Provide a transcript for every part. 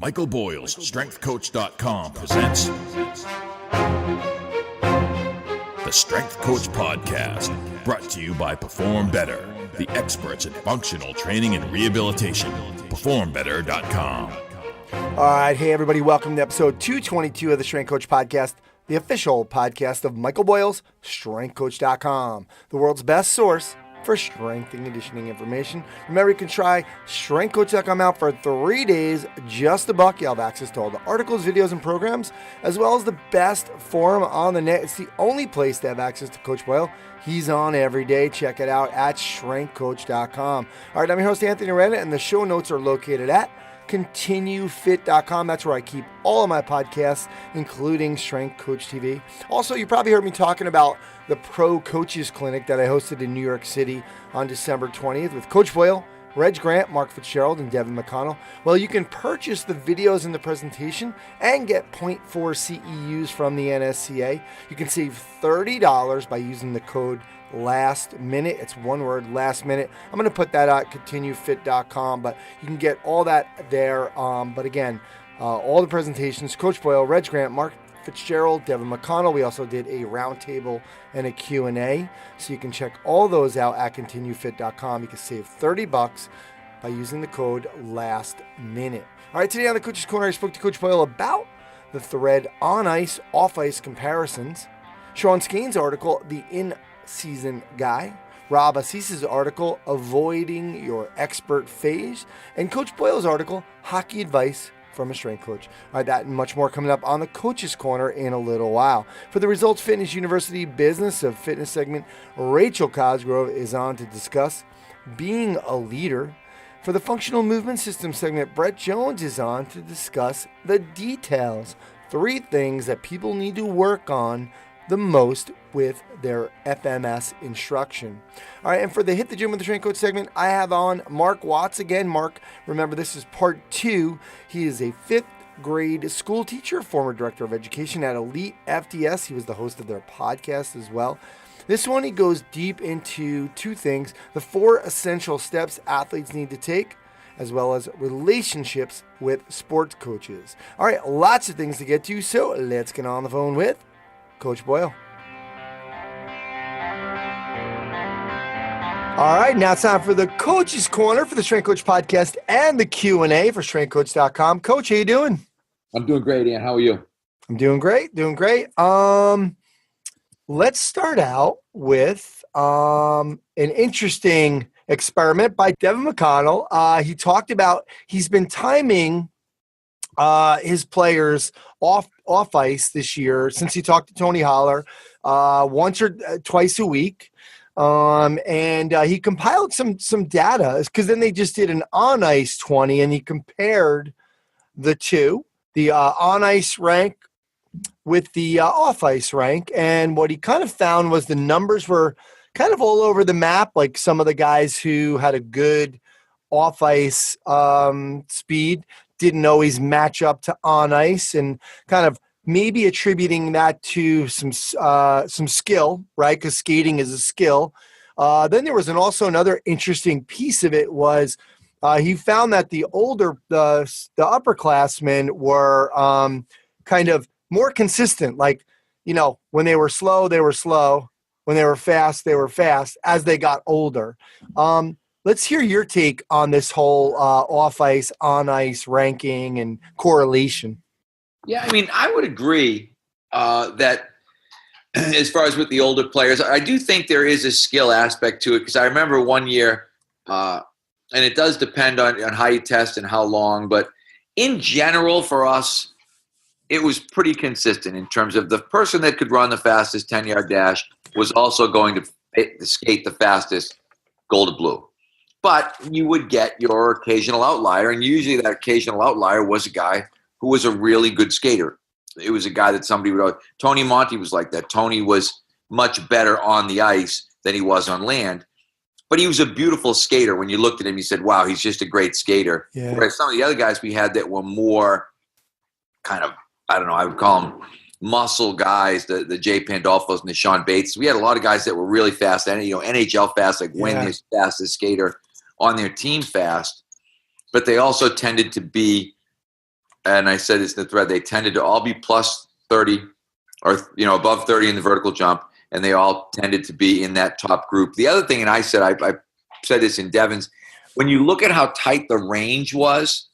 Michael Boyles, StrengthCoach.com presents the Strength Coach Podcast, brought to you by Perform Better, the experts in functional training and rehabilitation. PerformBetter.com. All right, hey everybody, welcome to episode 222 of the Strength Coach Podcast, the official podcast of Michael Boyles, StrengthCoach.com, the world's best source for strength and conditioning information. Remember, you can try StrengthCoach.com out for 3 days, just $1. You'll have access to all the articles, videos, and programs, as well as the best forum on the net. It's the only place to have access to Coach Boyle. He's on every day. Check it out at StrengthCoach.com. All right, I'm your host, Anthony Arena, and the show notes are located at ContinueFit.com. That's where I keep all of my podcasts, including Strength Coach TV. Also, you probably heard me talking about the Pro Coaches Clinic that I hosted in New York City on December 20th with Coach Boyle, Reg Grant, Mark Fitzgerald, and Devin McConnell. Well, you can purchase the videos and the presentation and get 0.4 CEUs from the NSCA. You can save $30 by using the code last minute. It's one word, last minute. I'm going to put that at ContinueFit.com, but you can get all that there. But again, all the presentations, Coach Boyle, Reg Grant, Mark Fitzgerald, Devin McConnell. We also did a roundtable and a Q&A. So you can check all those out at ContinueFit.com. You can save $30 by using the code last minute. All right, today on the Coach's Corner, I spoke to Coach Boyle about the thread on ice, off ice comparisons, Sean Skane's article, The In-Season Guy, Rob Assis's article, Avoiding Your Expert Phase, and Coach Boyle's article, Hockey Advice from a Strength Coach. All right, that and much more coming up on the Coach's Corner in a little while. For the Results Fitness University Business of Fitness segment, Rachel Cosgrove is on to discuss being a leader. For the Functional Movement System segment, Brett Jones is on to discuss the details. 3 things that people need to work on the most with their FMS instruction. All right, and for the Hit the Gym with the Strength Coach segment, I have on Mark Watts again. Mark, remember, this is part 2. He is a 5th grade school teacher, former director of education at Elite FDS. He was the host of their podcast as well. This one, he goes deep into 2 things: the 4 essential steps athletes need to take, as well as relationships with sports coaches. All right, lots of things to get to, so let's get on the phone with Coach Boyle. All right, now it's time for the Coach's Corner for the Strength Coach Podcast and the Q&A for StrengthCoach.com. Coach, how you doing? I'm doing great, Ian. How are you? I'm doing great. Let's start out with an interesting experiment by Devin McConnell. He talked about he's been timing his players off ice this year since he talked to Tony Holler once or twice a week. And he compiled some data, because then they just did an on ice 20 and he compared the two, the on ice rank with the off ice rank. And what he kind of found was the numbers were kind of all over the map. Like some of the guys who had a good off ice speed didn't always match up to on ice, and kind of maybe attributing that to some skill, right? Because skating is a skill. Then there was also another interesting piece of it was he found that the upperclassmen were kind of more consistent. Like, when they were slow, they were slow. When they were fast as they got older. Let's hear your take on this whole off-ice, on-ice ranking and correlation. Yeah, I mean, I would agree that as far as with the older players, I do think there is a skill aspect to it, because I remember one year, and it does depend on how you test and how long, but in general for us, it was pretty consistent in terms of the person that could run the fastest 10-yard dash was also going to skate the fastest goal to blue. But you would get your occasional outlier, and usually that occasional outlier was a guy who was a really good skater. It was a guy that somebody would – Tony Monty was like that. Tony was much better on the ice than he was on land. But he was a beautiful skater. When you looked at him, you said, wow, he's just a great skater. Yeah. Whereas some of the other guys we had that were more kind of, I don't know, I would call them muscle guys, the Jay Pandolfos and the Sean Bates. We had a lot of guys that were really fast, and NHL fast, like Wayne is fastest skater on their team fast. But they also tended to be and I said this in the thread, they tended to all be plus 30 or, above 30 in the vertical jump, and they all tended to be in that top group. The other thing, and I said this in Devin's, when you look at how tight the range was,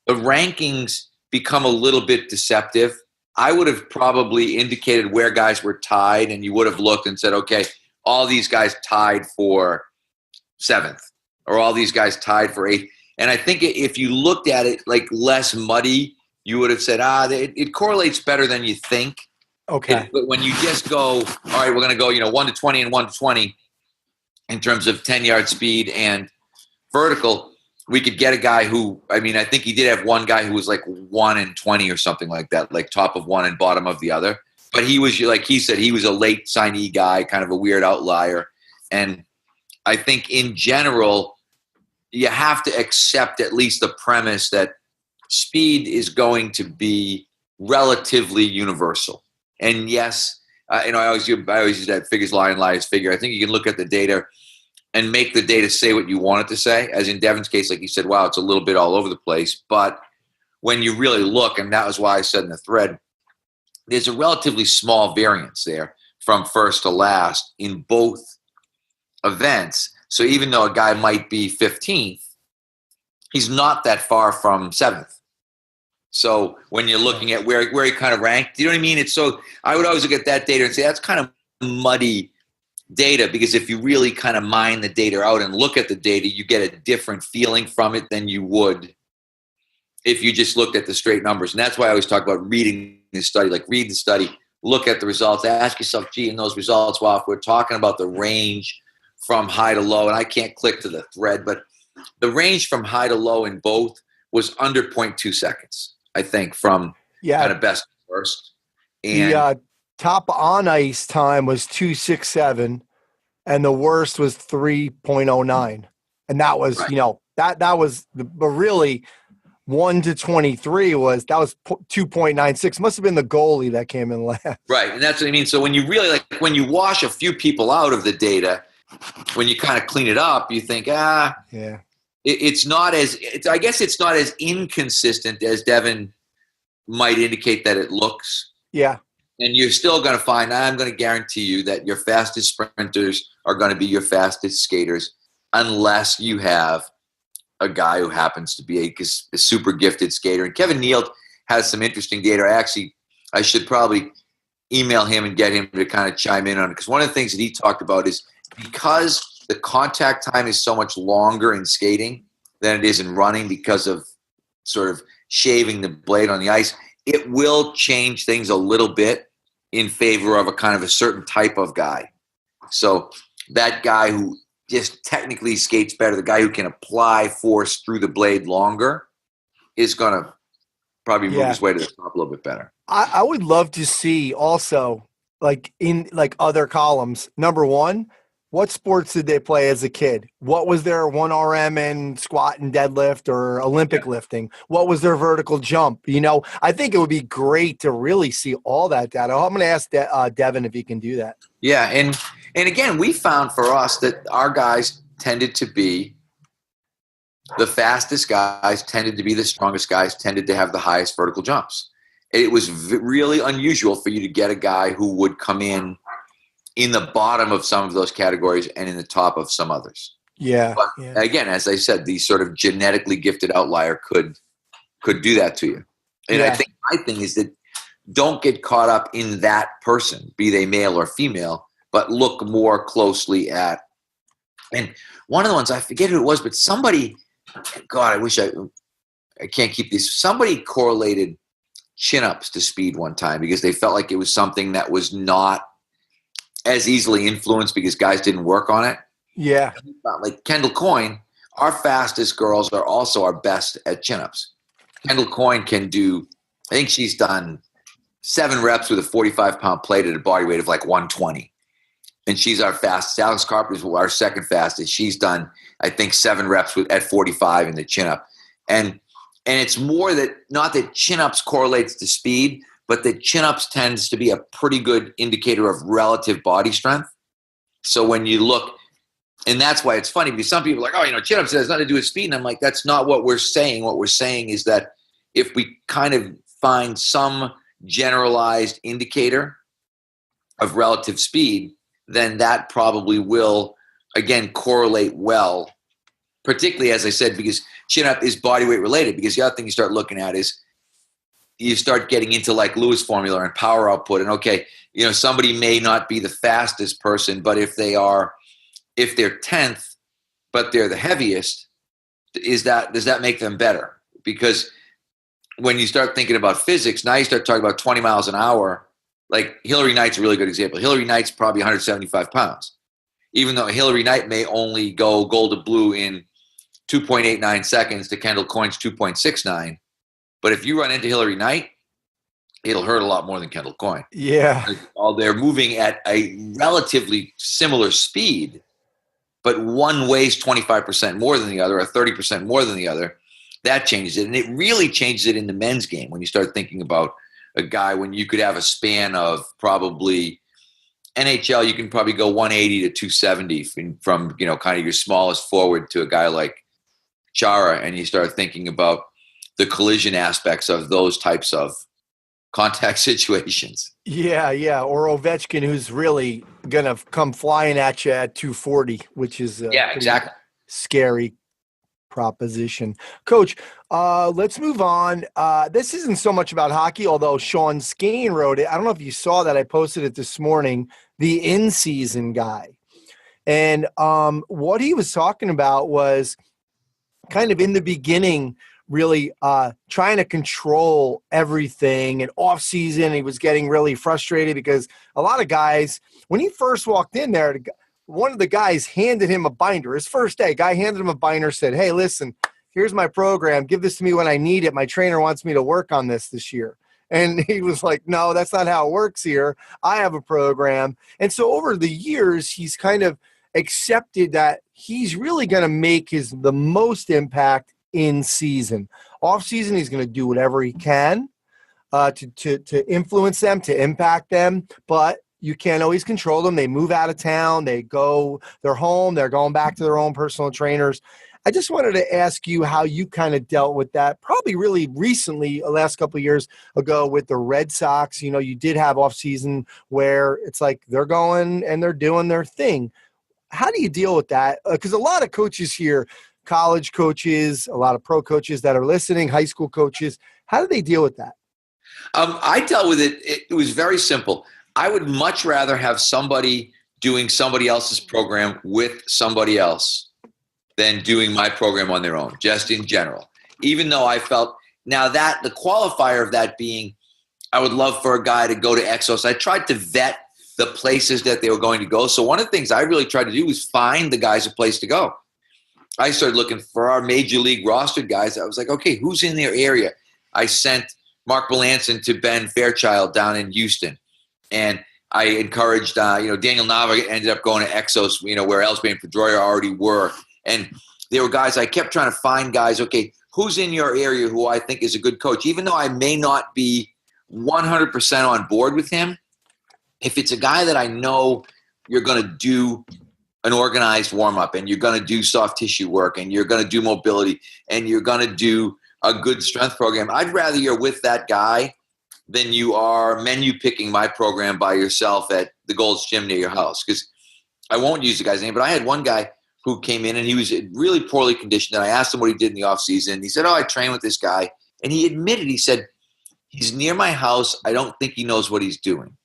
the rankings become a little bit deceptive. I would have probably indicated where guys were tied, and you would have looked and said, okay, all these guys tied for 7th, or all these guys tied for 8th. And I think if you looked at it like less muddy, you would have said, it correlates better than you think. Okay. But when you just go, all right, we're going to go, 1 to 20 and 1 to 20 in terms of 10-yard speed and vertical, we could get a guy who, I think he did have one guy who was like 1 and 20 or something like that, like top of one and bottom of the other. But he was, like he said, he was a late signee guy, kind of a weird outlier. And I think in general, you have to accept at least the premise that speed is going to be relatively universal. And yes, I always use that figures lie and lies figure. I think you can look at the data and make the data say what you want it to say. As in Devin's case, like he said, wow, it's a little bit all over the place. But when you really look, and that was why I said in the thread, there's a relatively small variance there from first to last in both events. So even though a guy might be 15th, he's not that far from 7th. So when you're looking at where he kind of ranked, you know what I mean? I would always look at that data and say that's kind of muddy data, because if you really kind of mine the data out and look at the data, you get a different feeling from it than you would if you just looked at the straight numbers. And that's why I always talk about reading the study, like read the study, look at the results, ask yourself, gee, in those results, well, if we're talking about the range from high to low, and I can't click to the thread, but the range from high to low in both was under 0.2 seconds, I think, from kind of best to worst. And the top on ice time was 2:67, and the worst was 3.09. And that was, right. That was but really 1 to 23 was 2.96. Must have been the goalie that came in last. Right. And that's what I mean. So when you really when you wash a few people out of the data, when you kind of clean it up, you think, it's not as inconsistent as Devin might indicate that it looks. Yeah. And you're still going to find, I'm going to guarantee you that your fastest sprinters are going to be your fastest skaters, unless you have a guy who happens to be a super gifted skater. And Kevin Neal has some interesting data. I should probably email him and get him to kind of chime in on it, because one of the things that he talked about is because the contact time is so much longer in skating than it is in running because of sort of shaving the blade on the ice, it will change things a little bit in favor of a kind of a certain type of guy. So that guy who just technically skates better, the guy who can apply force through the blade longer, is going to probably move his way to the top a little bit better. I would love to see also, like in like other columns, number one, what sports did they play as a kid? What was their 1RM in squat and deadlift or Olympic lifting? What was their vertical jump? I think it would be great to really see all that data. I'm going to ask Devin if he can do that. Yeah, and again, we found for us that our guys tended to be the fastest guys, tended to be the strongest guys, tended to have the highest vertical jumps. It was really unusual for you to get a guy who would come in the bottom of some of those categories and in the top of some others. Yeah. But again, as I said, the sort of genetically gifted outlier could do that to you. And I think my thing is that don't get caught up in that person, be they male or female, but look more closely at. And one of the ones, I forget who it was, but somebody, God, I wish I can't keep these. Somebody correlated chin-ups to speed one time because they felt like it was something that was not as easily influenced because guys didn't work on it. Yeah. Like Kendall Coyne, our fastest girls are also our best at chin-ups. Kendall Coyne can do, I think she's done 7 reps with a 45-pound plate at a body weight of like 120. And she's our fastest. Alex Carpenter's our second fastest. She's done, I think, 7 reps at 45 in the chin-up. And it's more that, not that chin-ups correlates to speed, but that chin-ups tends to be a pretty good indicator of relative body strength. So when you look, and that's why it's funny, because some people are like, chin-ups has nothing to do with speed. And I'm like, that's not what we're saying. What we're saying is that if we kind of find some generalized indicator of relative speed, then that probably will, again, correlate well, particularly, as I said, because chin up is body weight related. Because the other thing you start looking at is you start getting into like Lewis formula and power output. And okay, somebody may not be the fastest person, but if they're 10th, but they're the heaviest, does that make them better? Because when you start thinking about physics, now you start talking about 20 miles an hour. Like Hillary Knight's a really good example. Hillary Knight's probably 175 pounds, even though Hillary Knight may only go gold to blue in 2.89 seconds to Kendall Coyne's 2.69. But if you run into Hillary Knight, it'll hurt a lot more than Kendall Coyne. Yeah. They're moving at a relatively similar speed, but one weighs 25% more than the other or 30% more than the other. That changes it. And it really changes it in the men's game when you start thinking about a guy when you could have a span of probably NHL, you can probably go 180 to 270 from kind of your smallest forward to a guy like Chara, and you start thinking about the collision aspects of those types of contact situations. Yeah. Or Ovechkin, who's really going to come flying at you at 240, which is exactly scary proposition. Coach, let's move on. This isn't so much about hockey, although Sean Skane wrote it. I don't know if you saw that. I posted it this morning, the in-season guy. And what he was talking about was kind of in the beginning, really trying to control everything. And off season, he was getting really frustrated because a lot of guys, when he first walked in there, one of the guys handed him a binder. His first day, guy handed him a binder, said, "Hey, listen, here's my program. Give this to me when I need it. My trainer wants me to work on this year." And he was like, "No, that's not how it works here. I have a program." And so over the years, he's kind of accepted that he's really going to make the most impact in season. Off season, he's going to do whatever he can to influence them, to impact them, but you can't always control them. They move out of town. They're home. They're going back to their own personal trainers. I just wanted to ask you how you kind of dealt with that, probably really recently, the last couple of years ago with the Red Sox. You did have off season where it's like they're going and they're doing their thing. How do you deal with that? Because a lot of coaches here, college coaches, a lot of pro coaches that are listening, high school coaches, how do they deal with that? I dealt with it. It was very simple. I would much rather have somebody doing somebody else's program with somebody else than doing my program on their own, just in general. Even though I felt, now that the qualifier of that being, I would love for a guy to go to Exos. I tried to vet the places that they were going to go. So one of the things I really tried to do was find the guys a place to go. I started looking for our major league rostered guys. I was like, okay, who's in their area? I sent Mark Melanson to Ben Fairchild down in Houston. And I encouraged, Daniel Nava ended up going to Exos, where Ellsbury and Pedroia already were. And there were guys, I kept trying to find guys, okay, who's in your area who I think is a good coach? Even though I may not be 100% on board with him, if it's a guy that I know you're going to do an organized warm-up and you're going to do soft tissue work and you're going to do mobility and you're going to do a good strength program, I'd rather you're with that guy than you are menu picking my program by yourself at the Gold's Gym near your house. Because I won't use the guy's name, but I had one guy who came in and he was really poorly conditioned. And I asked him what he did in the off season. He said, I train with this guy. And he admitted, he said, he's near my house. I don't think he knows what he's doing.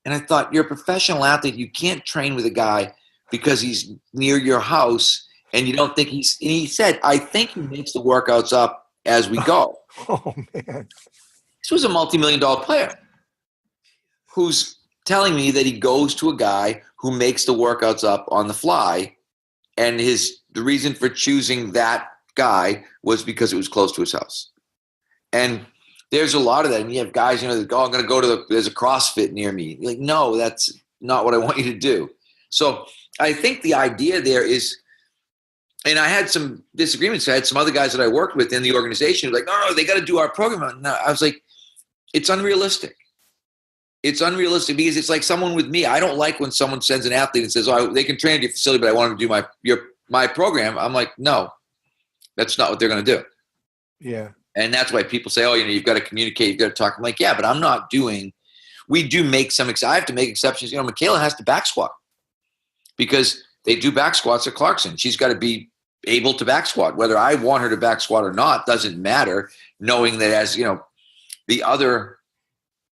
And I thought, you're a professional athlete. You can't train with a guy because he's near your house and you don't think and he said, I think he makes the workouts up as we go. Oh, man. This was a multi-million-dollar player who's telling me that he goes to a guy who makes the workouts up on the fly, and the reason for choosing that guy was because it was close to his house. And there's a lot of that. And you have guys, that go, I'm going to go to there's a CrossFit near me. You're like, no, that's not what I want you to do. So I think the idea there is, and I had some disagreements. I had some other guys that I worked with in the organization who were like, no, they got to do our program. No, I was like, it's unrealistic. It's unrealistic because it's like someone with me. I don't like when someone sends an athlete and says, they can train at your facility, but I want them to do my program. I'm like, no, that's not what they're going to do. Yeah. And that's why people say, oh, you've got to communicate, you've got to talk. I'm like, yeah, but we do make I have to make exceptions. Michaela has to back squat because they do back squats at Clarkson. She's got to be able to back squat. Whether I want her to back squat or not doesn't matter, knowing that as, the other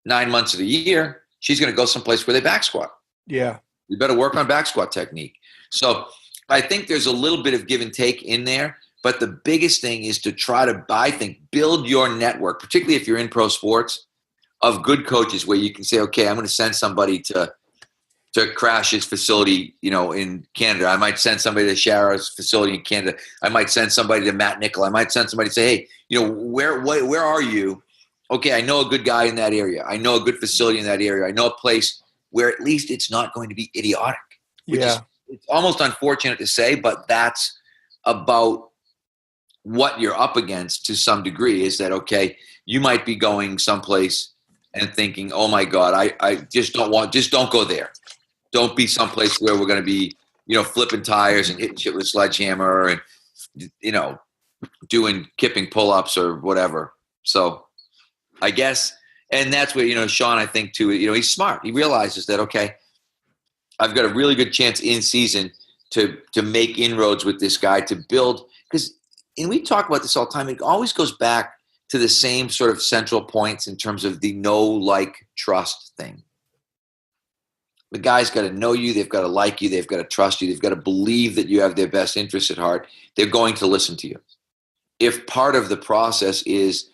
9 months of the year, she's going to go someplace where they back squat. Yeah. You better work on back squat technique. So I think there's a little bit of give and take in there. But the biggest thing is to try to, I think, build your network, particularly if you're in pro sports, of good coaches where you can say, okay, I'm going to send somebody to Crash's facility, in Canada. I might send somebody to Shara's facility in Canada. I might send somebody to Matt Nickel. I might send somebody to say, hey, where are you? Okay, I know a good guy in that area. I know a good facility in that area. I know a place where at least it's not going to be idiotic. It's almost unfortunate to say, but that's about what you're up against to some degree. Is that, okay, you might be going someplace and thinking, oh my God, I just don't go there. Don't be someplace where we're going to be, flipping tires and hitting shit with a sledgehammer and, kipping pull-ups or whatever. So I guess, and that's where, Sean, I think too, he's smart. He realizes that, okay, I've got a really good chance in season to make inroads with this guy, to build, and we talk about this all the time. It always goes back to the same sort of central points in terms of the know, like, trust thing. The guy's got to know you. They've got to like you. They've got to trust you. They've got to believe that you have their best interests at heart. They're going to listen to you. If part of the process is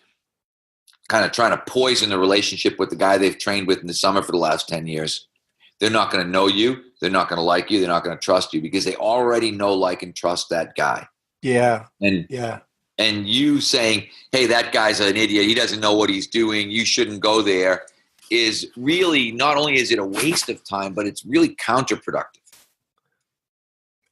kind of trying to poison the relationship with the guy they've trained with in the summer for the last 10 years, they're not going to know you. They're not going to like you. They're not going to trust you because they already know, like, and trust that guy. Yeah. And you saying, hey, that guy's an idiot. He doesn't know what he's doing. You shouldn't go there, is really, not only is it a waste of time, but it's really counterproductive.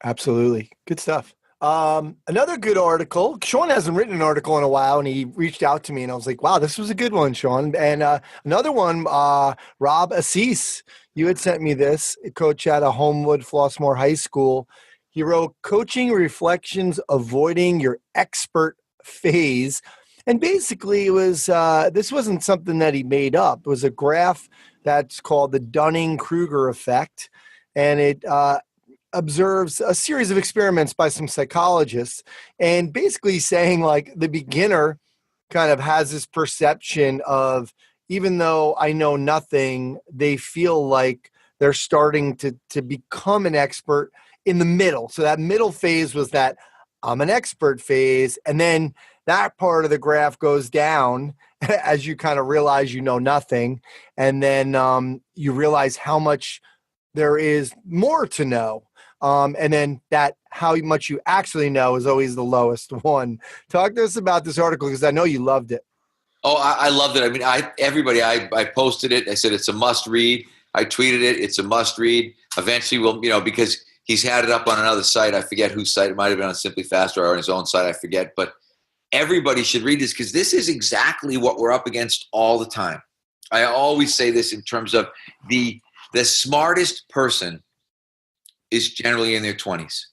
Absolutely. Good stuff. Another good article. Sean hasn't written an article in a while, and he reached out to me, and I was like, wow, this was a good one, Sean. And another one, Rob Assis, you had sent me this, coach at a Homewood Flossmoor High School. He wrote Coaching Reflections, Avoiding Your Expert Phase. And basically it was, this wasn't something that he made up. It was a graph that's called the Dunning-Kruger effect. And it observes a series of experiments by some psychologists, and basically saying, like, the beginner kind of has this perception of, even though I know nothing, they feel like they're starting to become an expert in the middle. So that middle phase was that I'm an expert phase. And then that part of the graph goes down as you kind of realize you know nothing. And then you realize how much there is more to know. And then that how much you actually know is always the lowest one. Talk to us about this article, because I know you loved it. Oh, I loved it. I mean, I posted it. I said, it's a must read. I tweeted it. It's a must read. Eventually we'll, because he's had it up on another site. I forget whose site. It might have been on Simply Faster or on his own site. I forget. But everybody should read this, because this is exactly what we're up against all the time. I always say this in terms of the smartest person is generally in their 20s.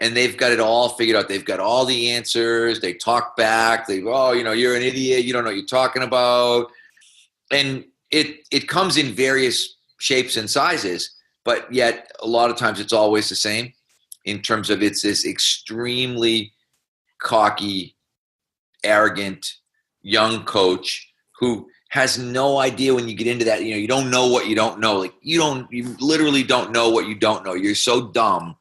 And they've got it all figured out. They've got all the answers. They talk back. They go, you're an idiot. You don't know what you're talking about. And it comes in various shapes and sizes. But yet, a lot of times it's always the same in terms of it's this extremely cocky, arrogant, young coach who has no idea when you get into that. You don't know what you don't know. Like, you literally don't know what you don't know. You're so dumb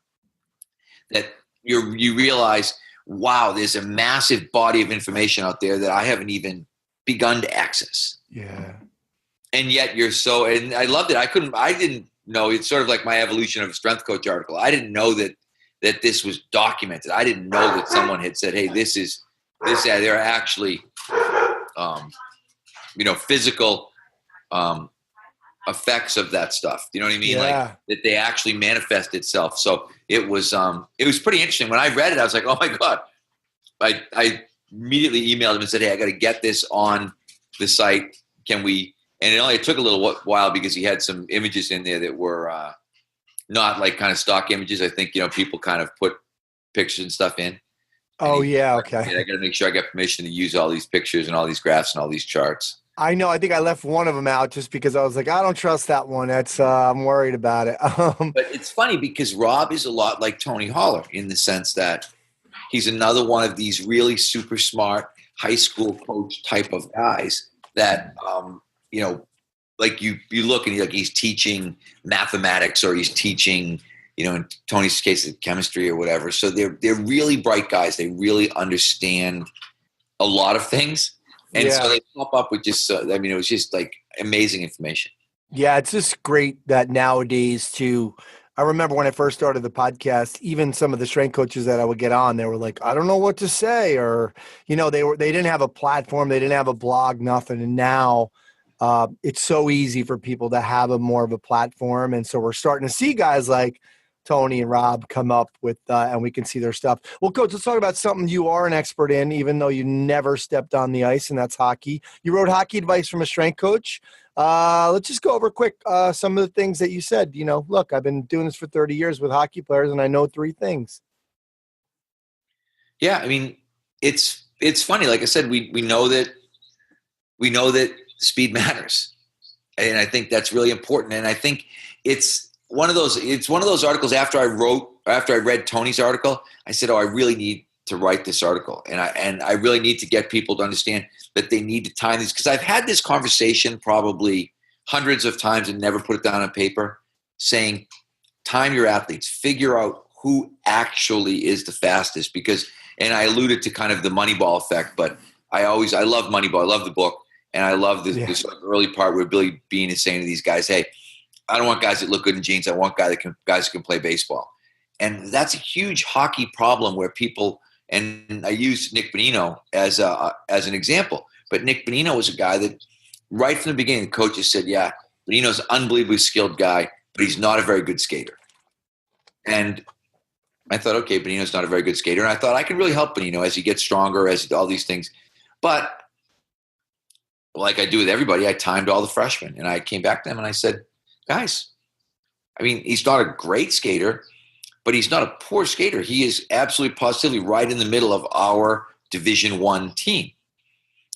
that you realize, wow, there's a massive body of information out there that I haven't even begun to access. Yeah. And yet and I loved it. I didn't know. It's sort of like my evolution of a strength coach article. I didn't know that this was documented. I didn't know that someone had said, hey, there are actually, physical effects of that stuff. You know what I mean? Yeah. Like that they actually manifest itself. So it was pretty interesting. When I read it, I was like, oh my God. I immediately emailed him and said, hey, I got to get this on the site. Can we? And it took a little while because he had some images in there that were not like kind of stock images. I think, people kind of put pictures and stuff in. And Oh, yeah. Okay. I got to make sure I get permission to use all these pictures and all these graphs and all these charts. I know. I think I left one of them out just because I was like, I don't trust that one. That's I'm worried about it. But it's funny because Rob is a lot like Tony Holler in the sense that he's another one of these really super smart high school coach type of guys that, like you look and he's teaching mathematics or he's teaching, in Tony's case, chemistry or whatever. So they're really bright guys. They really understand a lot of things. And so they pop up with just, it was just like amazing information. Yeah, it's just great that nowadays too. I remember when I first started the podcast, even some of the strength coaches that I would get on, they were like, I don't know what to say, or, they didn't have a platform. They didn't have a blog, nothing. And now it's so easy for people to have more of a platform. And so we're starting to see guys like Tony and Rob come up with, and we can see their stuff. Well, Coach, let's talk about something you are an expert in, even though you never stepped on the ice, and that's hockey. You wrote Hockey Advice from a Strength Coach. Let's just go over quick some of the things that you said. Look, I've been doing this for 30 years with hockey players, and I know 3 things. Yeah, it's funny. Like I said, we know that speed matters, and I think that's really important. And I think it's one of those articles after I read Tony's article, I said, I really need to write this article. And I really need to get people to understand that they need to time these, because I've had this conversation probably hundreds of times and never put it down on paper, saying time your athletes, figure out who actually is the fastest, because, and I alluded to kind of the Moneyball effect, but I love Moneyball. I love the book. And I love this early part where Billy Beane is saying to these guys, hey, I don't want guys that look good in jeans. I want guys that can play baseball. And that's a huge hockey problem where people, and I use Nick Bonino as an example, but Nick Bonino was a guy that right from the beginning, the coaches said, yeah, Bonino's an unbelievably skilled guy, but he's not a very good skater. And I thought, okay, Bonino's not a very good skater. And I thought I could really help Bonino as he gets stronger, as all these things. But like I do with everybody, I timed all the freshmen. And I came back to them and I said, guys, he's not a great skater, but he's not a poor skater. He is absolutely positively right in the middle of our Division I team.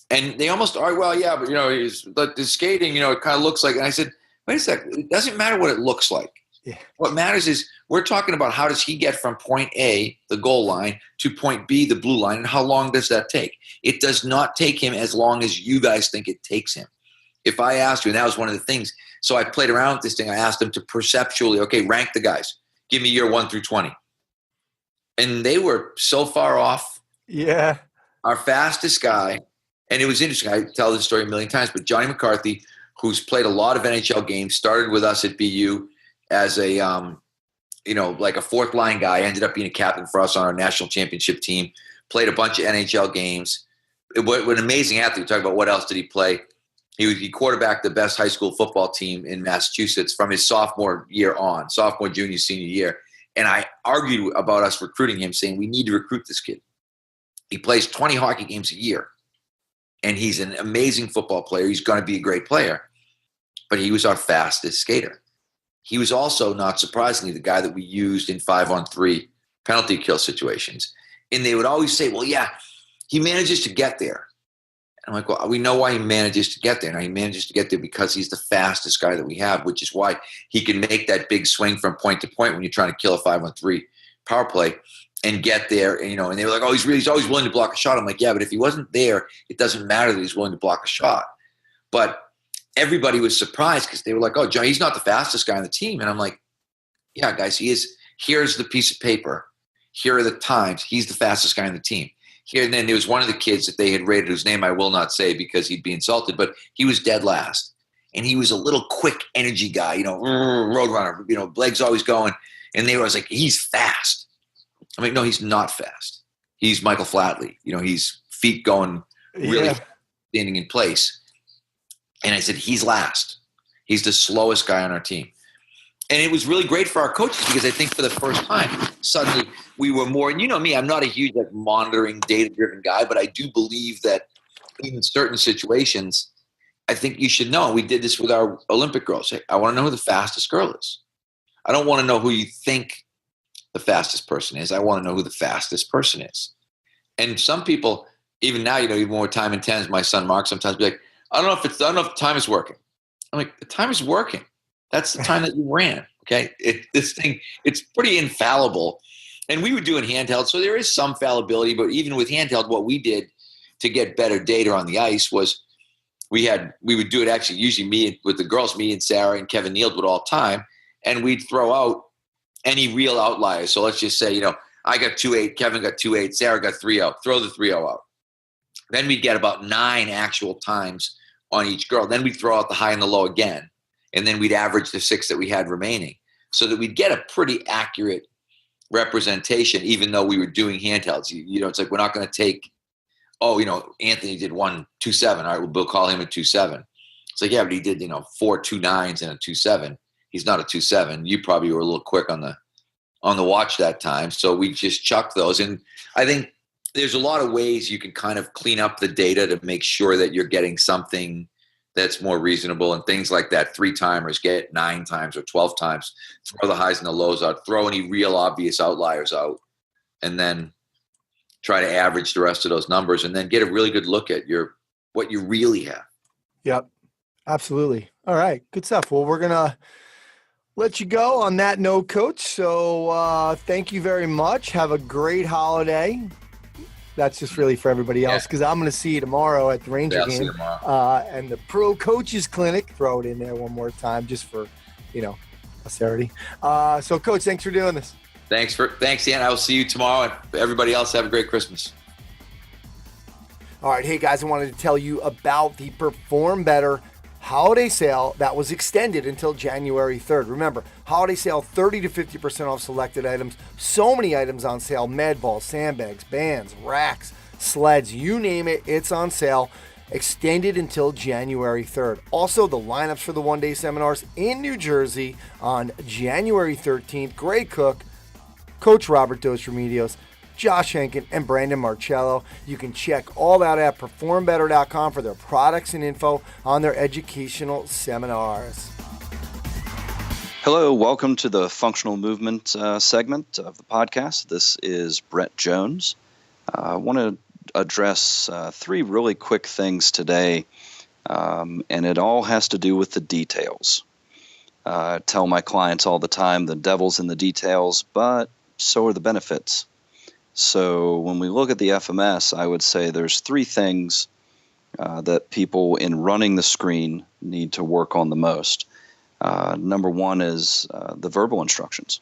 And they almost are, well, yeah, but, the skating, it kind of looks like, and I said, wait a second, it doesn't matter what it looks like. Yeah. What matters is we're talking about how does he get from point A, the goal line, to point B, the blue line, and how long does that take? It does not take him as long as you guys think it takes him. If I asked you, and that was one of the things, so I played around with this thing, I asked them to perceptually, okay, rank the guys. Give me year 1 through 20. And they were so far off. Yeah. Our fastest guy, and it was interesting, I tell this story a million times, but Johnny McCarthy, who's played a lot of NHL games, started with us at BU as a, like a 4th line guy, ended up being a captain for us on our national championship team, played a bunch of NHL games. What an amazing athlete. We talk about what else did he play. He quarterbacked the best high school football team in Massachusetts from his sophomore, junior, senior year. And I argued about us recruiting him, saying we need to recruit this kid. He plays 20 hockey games a year, and he's an amazing football player. He's going to be a great player. But he was our fastest skater. He was also, not surprisingly, the guy that we used in 5-on-3 penalty kill situations. And they would always say, well, yeah, he manages to get there. I'm like, well, we know why he manages to get there. Now, he manages to get there because he's the fastest guy that we have, which is why he can make that big swing from point to point when you're trying to kill a 5-on-3 power play and get there. And, and they were like, oh, he's always willing to block a shot. I'm like, yeah, but if he wasn't there, it doesn't matter that he's willing to block a shot. But everybody was surprised because they were like, oh, John, he's not the fastest guy on the team. And I'm like, yeah, guys, he is. Here's the piece of paper. Here are the times. He's the fastest guy on the team. Here, and then there was one of the kids that they had rated, whose name I will not say because he'd be insulted, but he was dead last. And he was a little quick energy guy, road runner, legs always going. And they were like, he's fast. I'm like, no, he's not fast. He's Michael Flatley. He's feet going really standing in place. And I said, he's last. He's the slowest guy on our team. And it was really great for our coaches because I think for the first time, suddenly we were more, and you know me, I'm not a huge monitoring data-driven guy, but I do believe that in certain situations, I think you should know. We did this with our Olympic girls. Hey, I want to know who the fastest girl is. I don't want to know who you think the fastest person is. I want to know who the fastest person is. And some people, even now, even more time in tens, my son Mark sometimes be like, I don't know if the time is working. I'm like, the time is working. That's the time that you ran. Okay. This thing, it's pretty infallible. And we were doing handheld, so there is some fallibility, but even with handheld, what we did to get better data on the ice was we would do it actually, usually with the girls, me and Sarah and Kevin Neal would all time, and we'd throw out any real outliers. So let's just say, I got 2.8, Kevin got 2.8, Sarah got 3.0, throw the 3.0 out. Then we'd get about 9 actual times on each girl. Then we'd throw out the high and the low again, and then we'd average the 6 that we had remaining so that we'd get a pretty accurate representation, even though we were doing handhelds. It's like, we're not going to take, Anthony did 1.27. All right, well, we'll call him a 2.7. It's like, yeah, but he did, 4 2.9s and a 2.7. He's not a 2.7. You probably were a little quick on the watch that time. So we just chucked those. And I think there's a lot of ways you can kind of clean up the data to make sure that you're getting something that's more reasonable, and things like that. 3-timers, get 9 times or 12 times, throw the highs and the lows out, throw any real obvious outliers out, and then try to average the rest of those numbers, and then get a really good look at what you really have. Yep, absolutely. All right, good stuff. Well, we're going to let you go on that note, Coach. So thank you very much. Have a great holiday. That's just really for everybody else, because I'm going to see you tomorrow at the Ranger game and the Pro Coaches Clinic. Throw it in there one more time just for, posterity. So, Coach, thanks for doing this. Thanks, Ian. I will see you tomorrow. And everybody else, have a great Christmas. All right. Hey, guys, I wanted to tell you about the Perform Better holiday sale that was extended until January 3rd. Remember, holiday sale, 30 to 50% off selected items. So many items on sale: med balls, sandbags, bands, racks, sleds, you name it, it's on sale. Extended until January 3rd. Also, the lineups for the one-day seminars in New Jersey on January 13th. Greg Cook, Coach Robert Dos Remedios, Josh Henkin, and Brandon Marcello. You can check all that at performbetter.com for their products and info on their educational seminars. Hello, welcome to the functional movement segment of the podcast. This is Brett Jones. I want to address 3 really quick things today, and it all has to do with the details. I tell my clients all the time, the devil's in the details, but so are the benefits. So when we look at the FMS, I would say there's 3 things that people in running the screen need to work on the most. Number 1 is the verbal instructions.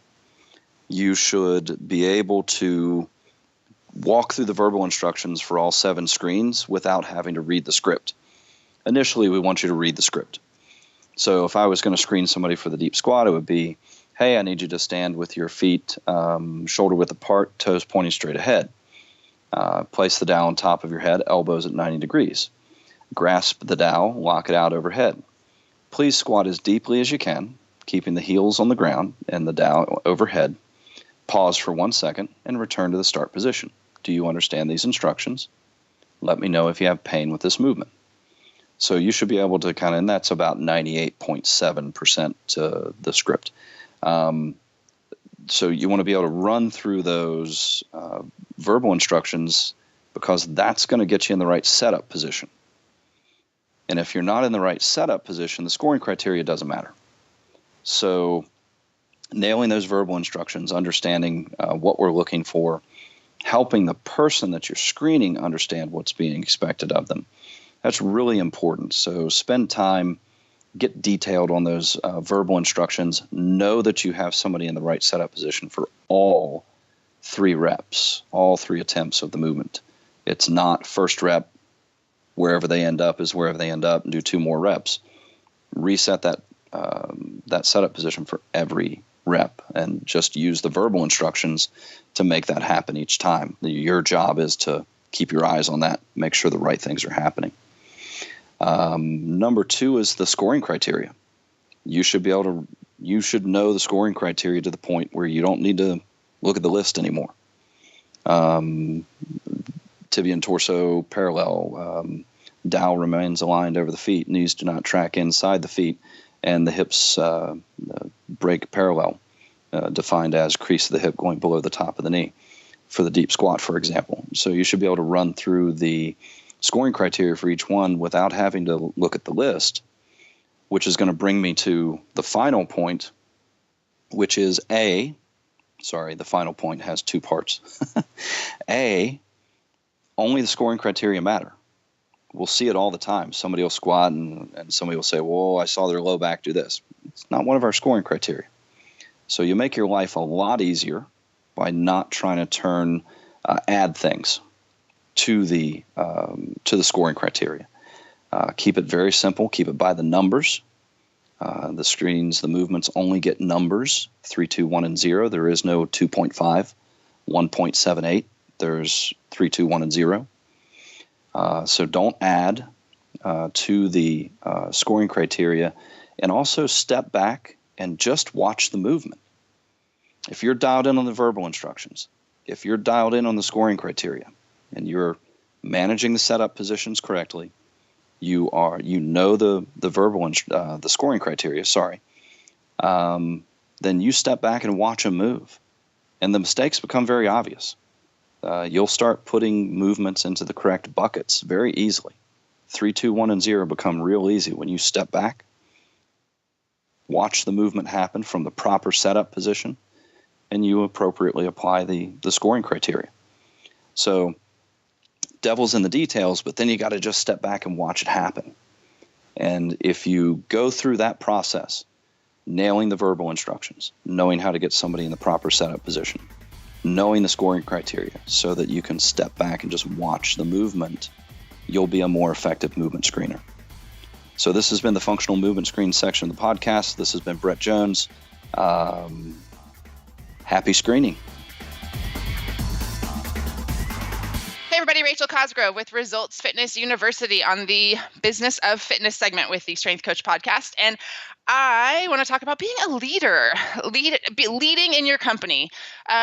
You should be able to walk through the verbal instructions for all 7 screens without having to read the script. Initially, we want you to read the script. So if I was going to screen somebody for the deep squat, it would be, hey, I need you to stand with your feet shoulder width apart, toes pointing straight ahead. Place the dowel on top of your head, elbows at 90 degrees. Grasp the dowel, lock it out overhead. Please squat as deeply as you can, keeping the heels on the ground and the dowel overhead. Pause for 1 second and return to the start position. Do you understand these instructions? Let me know if you have pain with this movement. So you should be able to and that's about 98.7% to the script. So you want to be able to run through those verbal instructions, because that's going to get you in the right setup position. And if you're not in the right setup position, the scoring criteria doesn't matter. So nailing those verbal instructions, understanding what we're looking for, helping the person that you're screening understand what's being expected of them, that's really important. So spend time, get detailed on those verbal instructions. Know that you have somebody in the right setup position for all 3 reps, all 3 attempts of the movement. It's not first rep, wherever they end up is wherever they end up, and do 2 more reps. Reset that setup position for every rep, and just use the verbal instructions to make that happen each time. Your job is to keep your eyes on that, make sure the right things are happening. Number 2 is the scoring criteria. You should know the scoring criteria to the point where you don't need to look at the list anymore. Tibia and torso parallel, dowel remains aligned over the feet, knees do not track inside the feet, and the hips break parallel, defined as crease of the hip going below the top of the knee. for the deep squat, for example. So you should be able to run through the scoring criteria for each one without having to look at the list, which is going to bring me to the final point, which is the final point has two parts. Only the scoring criteria matter. We'll see it all the time. Somebody will squat and somebody will say, well, I saw their low back do this. It's not one of our scoring criteria. So you make your life a lot easier by not trying to add things to the scoring criteria. Keep it very simple. Keep it by the numbers. The screens, the movements only get numbers, 3, 2, 1, and 0. There is no 2.5, 1.78. There's 3, 2, 1, and 0. So don't add to the scoring criteria, and also step back and just watch the movement. If you're dialed in on the verbal instructions, if you're dialed in on the scoring criteria, and you're managing the setup positions correctly, you know the verbal the scoring criteria. Then you step back and watch them move, and the mistakes become very obvious. You'll start putting movements into the correct buckets very easily. 3, 2, 1, and 0 become real easy when you step back, watch the movement happen from the proper setup position, and you appropriately apply the scoring criteria. So devil's in the details, but then you got to just step back and watch it happen. And if you go through that process, nailing the verbal instructions, knowing how to get somebody in the proper setup position, knowing the scoring criteria so that you can step back and just watch the movement, you'll be a more effective movement screener. So this has been the functional movement screen section of the podcast. This has been Brett Jones. Happy screening. Hey everybody, Rachel Cosgrove with Results Fitness University on the Business of Fitness segment with the Strength Coach podcast. And I want to talk about being a leader, leading in your company.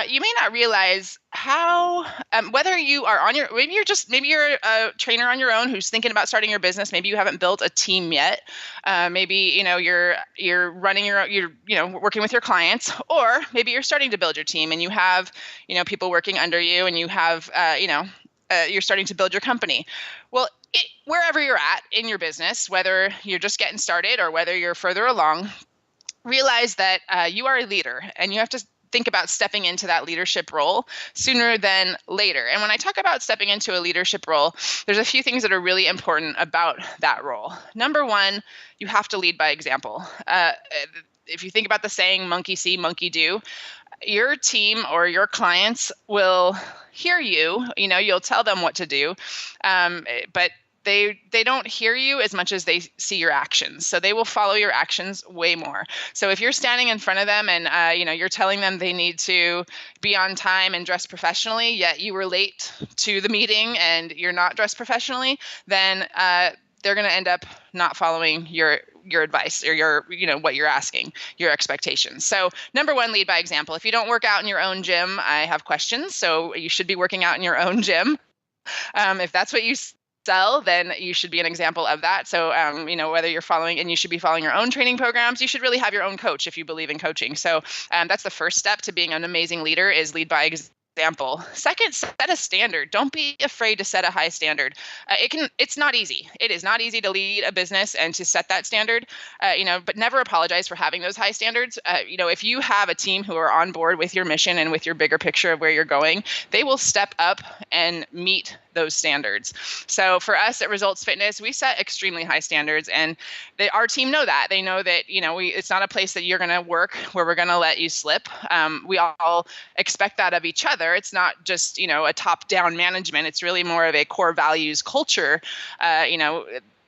You may not realize how, whether you are on maybe you're a trainer on your own who's thinking about starting your business. Maybe you haven't built a team yet. Maybe, you're running working with your clients, or maybe you're starting to build your team and you have, people working under you, and you have, you're starting to build your company. Well, wherever you're at in your business, whether you're just getting started or whether you're further along, realize that you are a leader, and you have to think about stepping into that leadership role sooner than later. And when I talk about stepping into a leadership role, there's a few things that are really important about that role. Number one, you have to lead by example. If you think about the saying, monkey see, monkey do, your team or your clients will hear you, you'll tell them what to do, but they don't hear you as much as they see your actions. So they will follow your actions way more. So if you're standing in front of them and, you're telling them they need to be on time and dress professionally, yet you were late to the meeting and you're not dressed professionally, then they're going to end up not following your advice or what you're asking, your expectations. So number one, lead by example. If you don't work out in your own gym, I have questions. So you should be working out in your own gym. If that's what you sell, then you should be an example of that. So, whether you're following, and you should be following your own training programs, you should really have your own coach if you believe in coaching. So that's the first step to being an amazing leader, is lead by example. Second, set a standard. Don't be afraid to set a high standard. It's not easy. It is not easy to lead a business and to set that standard, but never apologize for having those high standards. If you have a team who are on board with your mission and with your bigger picture of where you're going, they will step up and meet those standards. So for us at Results Fitness, we set extremely high standards, and our team know that. They know that, it's not a place that you're going to work where we're going to let you slip. We all expect that of each other. It's not just, a top-down management. It's really more of a core values culture,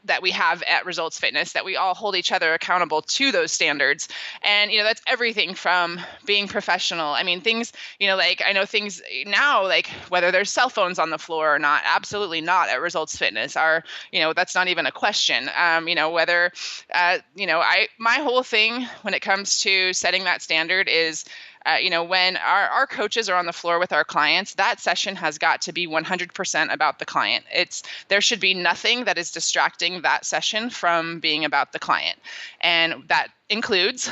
that we have at Results Fitness, that we all hold each other accountable to those standards. And, that's everything from being professional. I mean, things, I know things now, like whether there's cell phones on the floor or not, absolutely not at Results Fitness that's not even a question. Whether, my whole thing when it comes to setting that standard is, when our coaches are on the floor with our clients, that session has got to be 100% about the client. There should be nothing that is distracting that session from being about the client. And that includes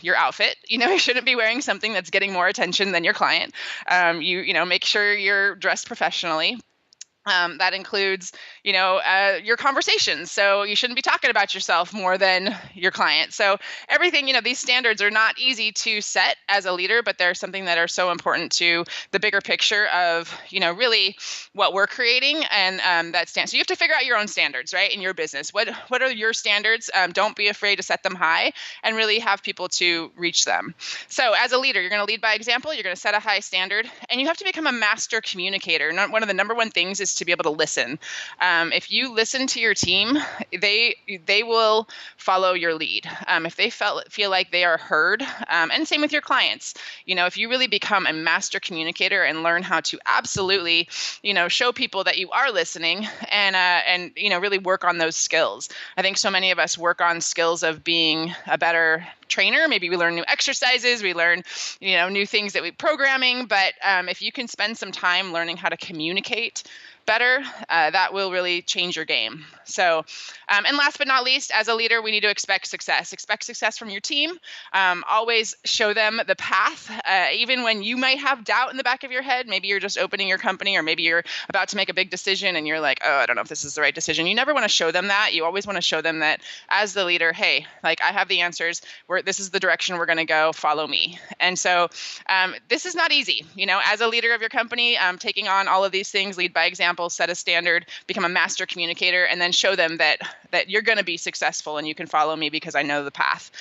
your outfit. You shouldn't be wearing something that's getting more attention than your client. Make sure you're dressed professionally. That includes, your conversations. So you shouldn't be talking about yourself more than your client. So everything, these standards are not easy to set as a leader, but they're something that are so important to the bigger picture of, really what we're creating. And that stands. So you have to figure out your own standards, right, in your business. What are your standards? Don't be afraid to set them high and really have people to reach them. So as a leader, you're going to lead by example. You're going to set a high standard, and you have to become a master communicator. One of the number one things is to be able to listen. If you listen to your team, they will follow your lead. If they feel like they are heard, and same with your clients. If you really become a master communicator and learn how to absolutely, show people that you are listening and really work on those skills. I think so many of us work on skills of being a better trainer. Maybe we learn new exercises, we learn, new things that we programming. But if you can spend some time learning how to communicate better, that will really change your game. So, and last but not least, as a leader, we need to expect success. Expect success from your team. Always show them the path, even when you might have doubt in the back of your head. Maybe you're just opening your company, or maybe you're about to make a big decision and you're like, oh, I don't know if this is the right decision. You never want to show them that. You always want to show them that as the leader, hey, like, I have the answers. This is the direction we're going to go. Follow me. And so this is not easy. As a leader of your company, taking on all of these things, lead by example, set a standard, become a master communicator, and then show them that you're going to be successful and you can follow me because I know the path.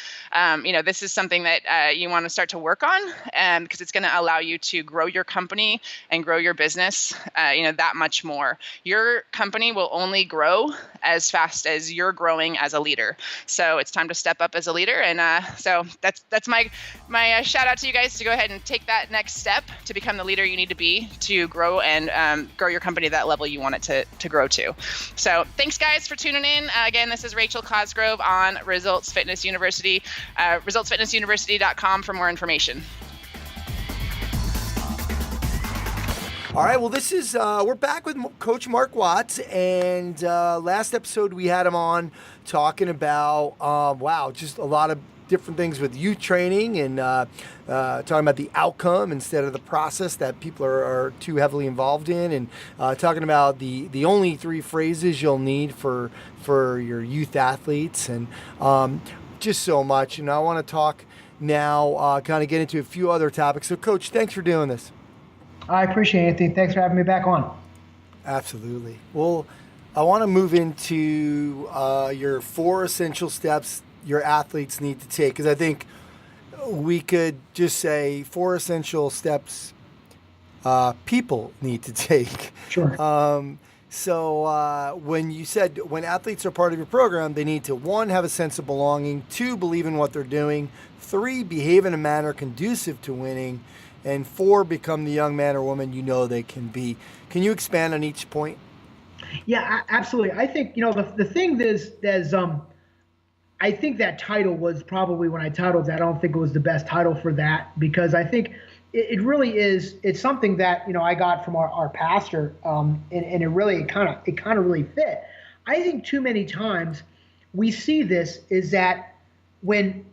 This is something that you want to start to work on, because it's going to allow you to grow your company and grow your business, that much more. Your company will only grow as fast as you're growing as a leader. So it's time to step up as a leader. And so that's my shout out to you guys to go ahead and take that next step to become the leader you need to be to grow and grow your company to that level you want it to grow to. So thanks guys for tuning in. Again, this is Rachel Cosgrove on Results Fitness University, resultsfitnessuniversity.com for more information. All right, well, this is we're back with Coach Mark Watts, and last episode we had him on talking about just a lot of different things with youth training and talking about the outcome instead of the process that people are too heavily involved in, and talking about the only 3 phrases you'll need for your youth athletes, and just so much. And I want to talk now, kind of get into a few other topics. So, Coach, thanks for doing this. I appreciate it, Anthony. Thanks for having me back on. Absolutely. Well, I want to move into your 4 essential steps your athletes need to take, because I think we could just say 4 essential steps people need to take. Sure. So when you said when athletes are part of your program, they need to 1, have a sense of belonging, 2, believe in what they're doing, 3, behave in a manner conducive to winning, and 4, become the young man or woman you know they can be. Can you expand on each point? Yeah, absolutely. I think, the thing is, I think that title was probably, when I titled that, I don't think it was the best title for that, because I think it really is, it's something that, I got from our pastor, and it kind of really fit. I think too many times we see this is that when,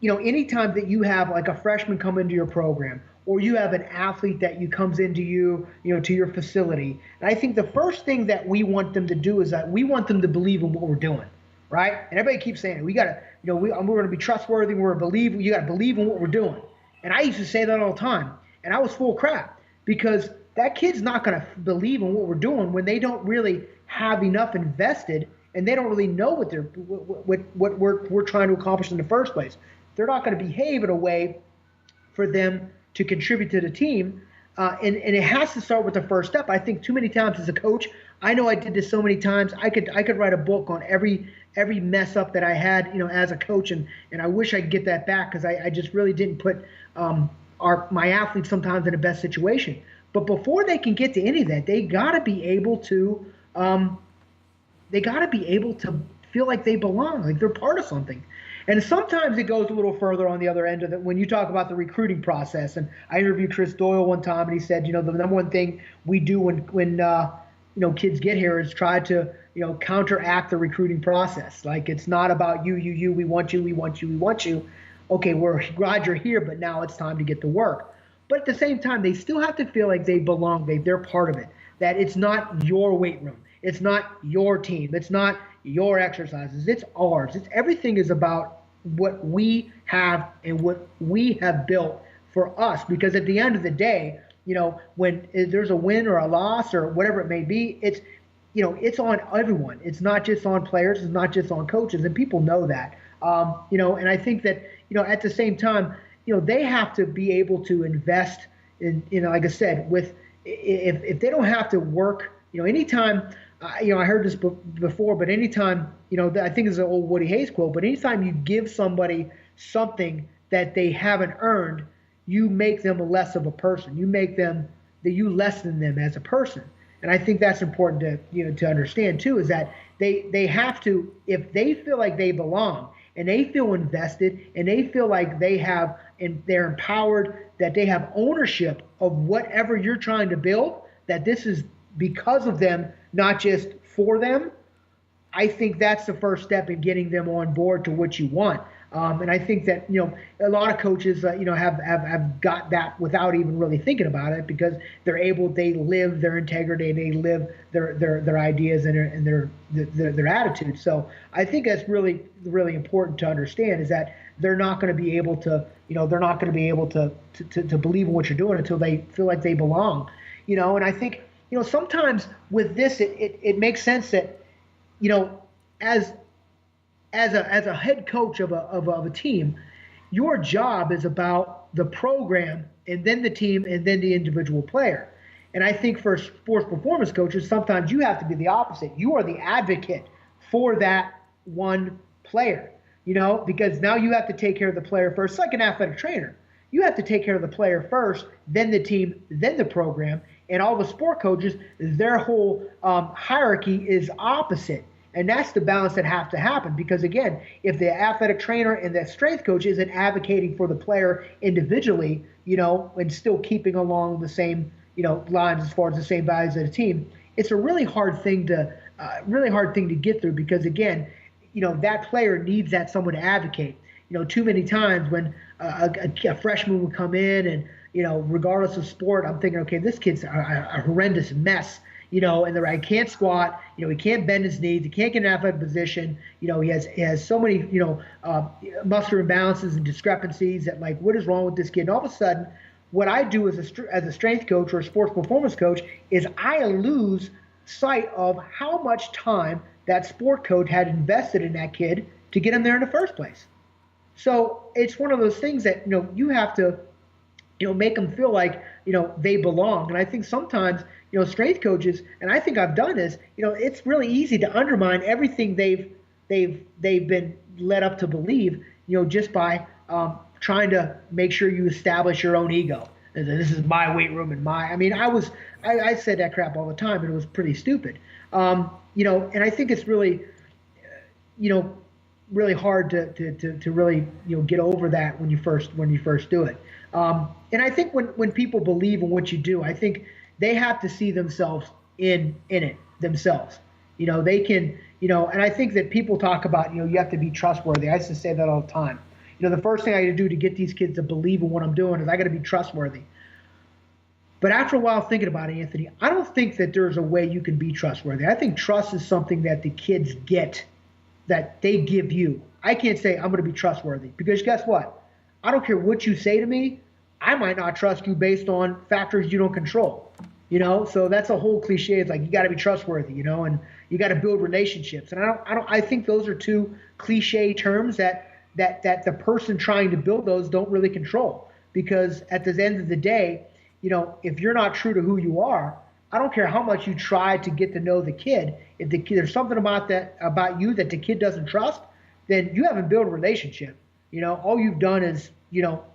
anytime that you have like a freshman come into your program, or you have an athlete that comes into to your facility, and I think the first thing that we want them to do is that we want them to believe in what we're doing. Right? And everybody keeps saying, we got to, we're going to be trustworthy. You got to believe in what we're doing. And I used to say that all the time. And I was full of crap, because that kid's not going to believe in what we're doing when they don't really have enough invested, and they don't really know what we're trying to accomplish in the first place. They're not going to behave in a way for them to contribute to the team. And it has to start with the first step. I think too many times as a coach, I know I did this so many times. I could write a book on every mess up that I had, as a coach, and I wish I could get that back, because I just really didn't put my athletes sometimes in the best situation. But before they can get to any of that, they got to be able to feel like they belong, like they're part of something. And sometimes it goes a little further on the other end of it when you talk about the recruiting process. And I interviewed Chris Doyle one time, and he said, the number one thing we do when kids get here is try to, counteract the recruiting process. Like, it's not about you, we want you, we want you, we want you. Okay, we're glad you're here, but now it's time to get to work. But at the same time, they still have to feel like they belong. They're part of it. That it's not your weight room. It's not your team. It's not your exercises. It's ours. Everything is about what we have and what we have built for us. Because at the end of the day, when there's a win or a loss or whatever it may be, it's on everyone. It's not just on players. It's not just on coaches, and people know that. And I think that at the same time, they have to be able to invest in, like I said, with if they don't have to work, anytime. I heard this before, but anytime, I think it's an old Woody Hayes quote, but anytime you give somebody something that they haven't earned, you make them less of a person. You lessen them as a person. And I think that's important to understand too, is that they have to, if they feel like they belong and they feel invested and they feel like they're empowered, that they have ownership of whatever you're trying to build, that this is because of them, not just for them. I think that's the first step in getting them on board to what you want. And I think that, a lot of coaches, have got that without even really thinking about it, because they live their integrity, they live their ideas and their attitude. So I think that's really, really important to understand, is that they're not going to be able to, to believe in what you're doing until they feel like they belong, and I think, sometimes with this, it makes sense that, as a head coach of a team, your job is about the program and then the team and then the individual player. And I think for sports performance coaches, sometimes you have to be the opposite. You are the advocate for that one player, because now you have to take care of the player first. It's like an athletic trainer. You have to take care of the player first, then the team, then the program. And all the sport coaches, their whole hierarchy is opposite. And that's the balance that has to happen. Because, again, if the athletic trainer and the strength coach isn't advocating for the player individually, and still keeping along the same, lines as far as the same values of the team, it's a really hard thing to get through. Because, again, that player needs that someone to advocate. Too many times when a freshman would come in and, regardless of sport, I'm thinking, okay, this kid's a horrendous mess, and he can't squat, he can't bend his knees, he can't get an athletic position, he has so many, muscular imbalances and discrepancies that, like, what is wrong with this kid? And all of a sudden, what I do as a strength coach or a sports performance coach is I lose sight of how much time that sport coach had invested in that kid to get him there in the first place. So it's one of those things that, you have to, make them feel like, they belong. And I think sometimes, strength coaches, and I think I've done this, it's really easy to undermine everything they've been led up to believe, just by trying to make sure you establish your own ego. This is my weight room and I said that crap all the time, and it was pretty stupid. And I think it's really, really hard to really, get over that when you first do it. And I think when people believe in what you do, I think they have to see themselves in it themselves. They can, and I think that people talk about, you have to be trustworthy. I used to say that all the time. The first thing I got to do to get these kids to believe in what I'm doing is I got to be trustworthy. But after a while thinking about it, Anthony, I don't think that there's a way you can be trustworthy. I think trust is something that the kids get, that they give you. I can't say I'm going to be trustworthy, because guess what? I don't care what you say to me. I might not trust you based on factors you don't control, So that's a whole cliche. It's like, you got to be trustworthy, and you got to build relationships. And I think those are two cliche terms that the person trying to build those don't really control, because at the end of the day, if you're not true to who you are, I don't care how much you try to get to know the kid. If there's something about you that the kid doesn't trust, then you haven't built a relationship. All you've done is,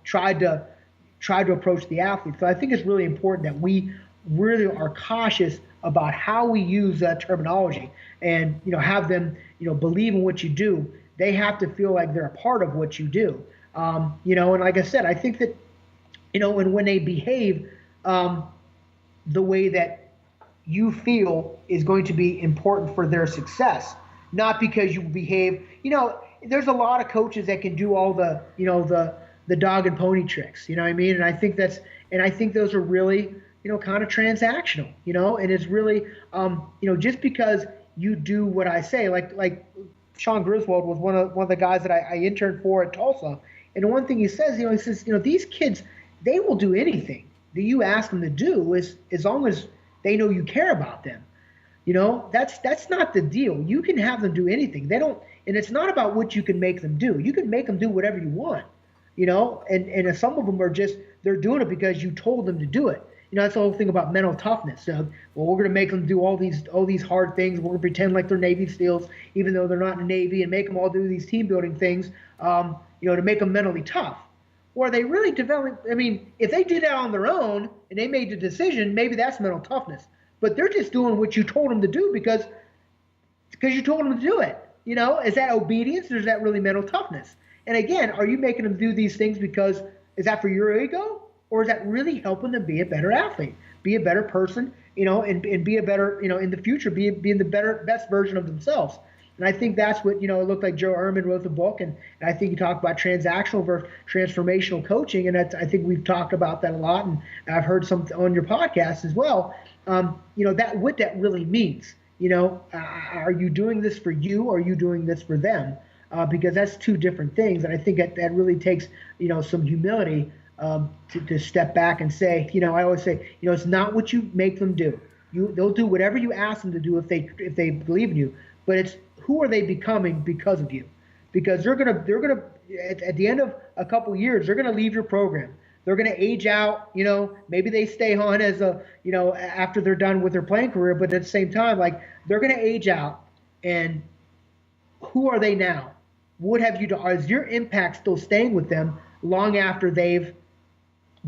tried to approach the athlete. So I think it's really important that we really are cautious about how we use that terminology, and have them believe in what you do. They have to feel like they're a part of what you do. And like I said, I think that and when they behave the way that you feel is going to be important for their success, not because you behave. There's a lot of coaches that can do all the the dog and pony tricks. You know what I mean? And I think those are really kind of transactional. And it's really just because you do what I say, like Sean Griswold was one of the guys that I interned for at Tulsa, and the one thing he says, he says, these kids, they will do anything that you ask them to do, as long as they know you care about them. That's not the deal. You can have them do anything. They don't, and it's not about what you can make them do. You can make them do whatever you want, and some of them are just, they're doing it because you told them to do it. That's the whole thing about mental toughness. Well, we're going to make them do all these hard things. We're going to pretend like they're Navy SEALs, even though they're not in the Navy, and make them all do these team building things, to make them mentally tough. Or they really develop. I mean, if they did that on their own and they made the decision, maybe that's mental toughness. But they're just doing what you told them to do because you told them to do it. Is that obedience, or is that really mental toughness? And again, are you making them do these things because, is that for your ego? Or is that really helping them be a better athlete, be a better person, and be a better, in the future, be in the best version of themselves? And I think that's what, it looked like Joe Ehrmann wrote the book, and I think he talked about transactional versus transformational coaching, and I think we've talked about that a lot, and I've heard some on your podcast as well. That what that really means. Are you doing this for you, or are you doing this for them? Because that's two different things, and I think that really takes, some humility. To step back and say, I always say, it's not what you make them do. They'll do whatever you ask them to do if they believe in you. But it's, who are they becoming because of you? Because they're gonna at the end of a couple years, they're gonna leave your program. They're gonna age out. Maybe they stay on as after they're done with their playing career. But at the same time, like, they're gonna age out. And who are they now? What have you done? Is your impact still staying with them long after they've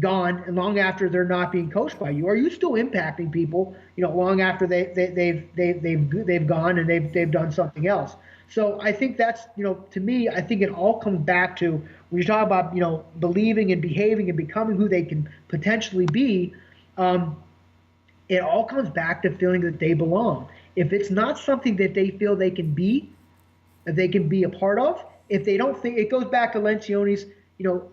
gone and long after they're not being coached by you? Are you still impacting people, long after they've gone and they've done something else? So I think that's, to me, I think it all comes back to, when you talk about, believing and behaving and becoming who they can potentially be, it all comes back to feeling that they belong. If it's not something that they feel they can be, that they can be a part of, if they don't think, it goes back to Lencioni's,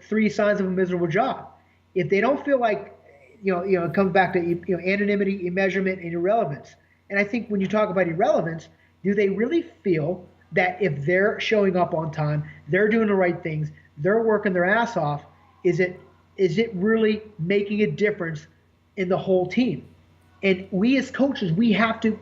3 signs of a miserable job. If they don't feel like, it comes back to, anonymity, immeasurement, and irrelevance. And I think when you talk about irrelevance, do they really feel that if they're showing up on time, they're doing the right things, they're working their ass off, is it really making a difference in the whole team? And we as coaches, we have to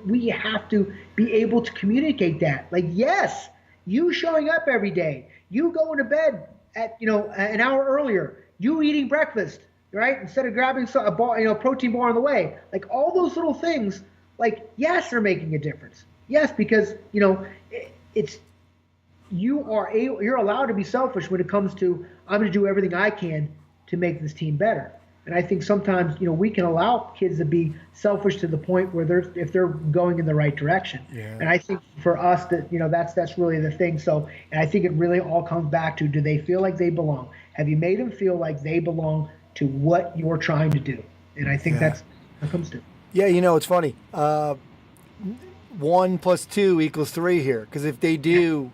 be able to communicate that. Like, yes, you showing up every day, you going to bed at an hour earlier, you eating breakfast, right, instead of grabbing a bar, protein bar on the way. Like, all those little things, like, yes, they're making a difference. Yes, because you're allowed to be selfish when it comes to, I'm going to do everything I can to make this team better. And I think sometimes we can allow kids to be selfish to the point where if they're going in the right direction. Yeah. And I think for us that that's really the thing. So, and I think it really all comes back to, do they feel like they belong? Have you made them feel like they belong to what you're trying to do? And I think that's what it comes to. Yeah, it's funny. 1 + 2 = 3 here, because if they do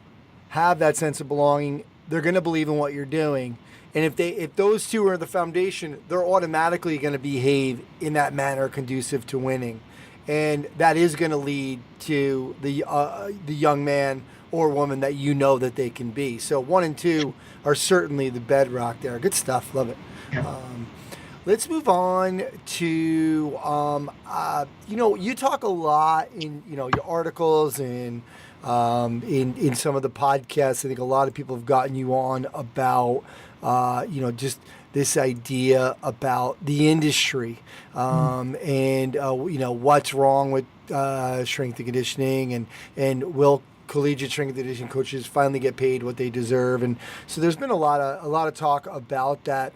have that sense of belonging, they're going to believe in what you're doing. And if those two are the foundation, they're automatically going to behave in that manner conducive to winning, and that is going to lead to the young man or woman that that they can be. So 1 and 2 are certainly the bedrock there. Good stuff, love it. Yeah. Let's move on to you talk a lot in your articles and in some of the podcasts. I think a lot of people have gotten you on about just this idea about the industry and what's wrong with strength and conditioning, and will collegiate strength and conditioning coaches finally get paid what they deserve? And so there's been a lot of talk about that.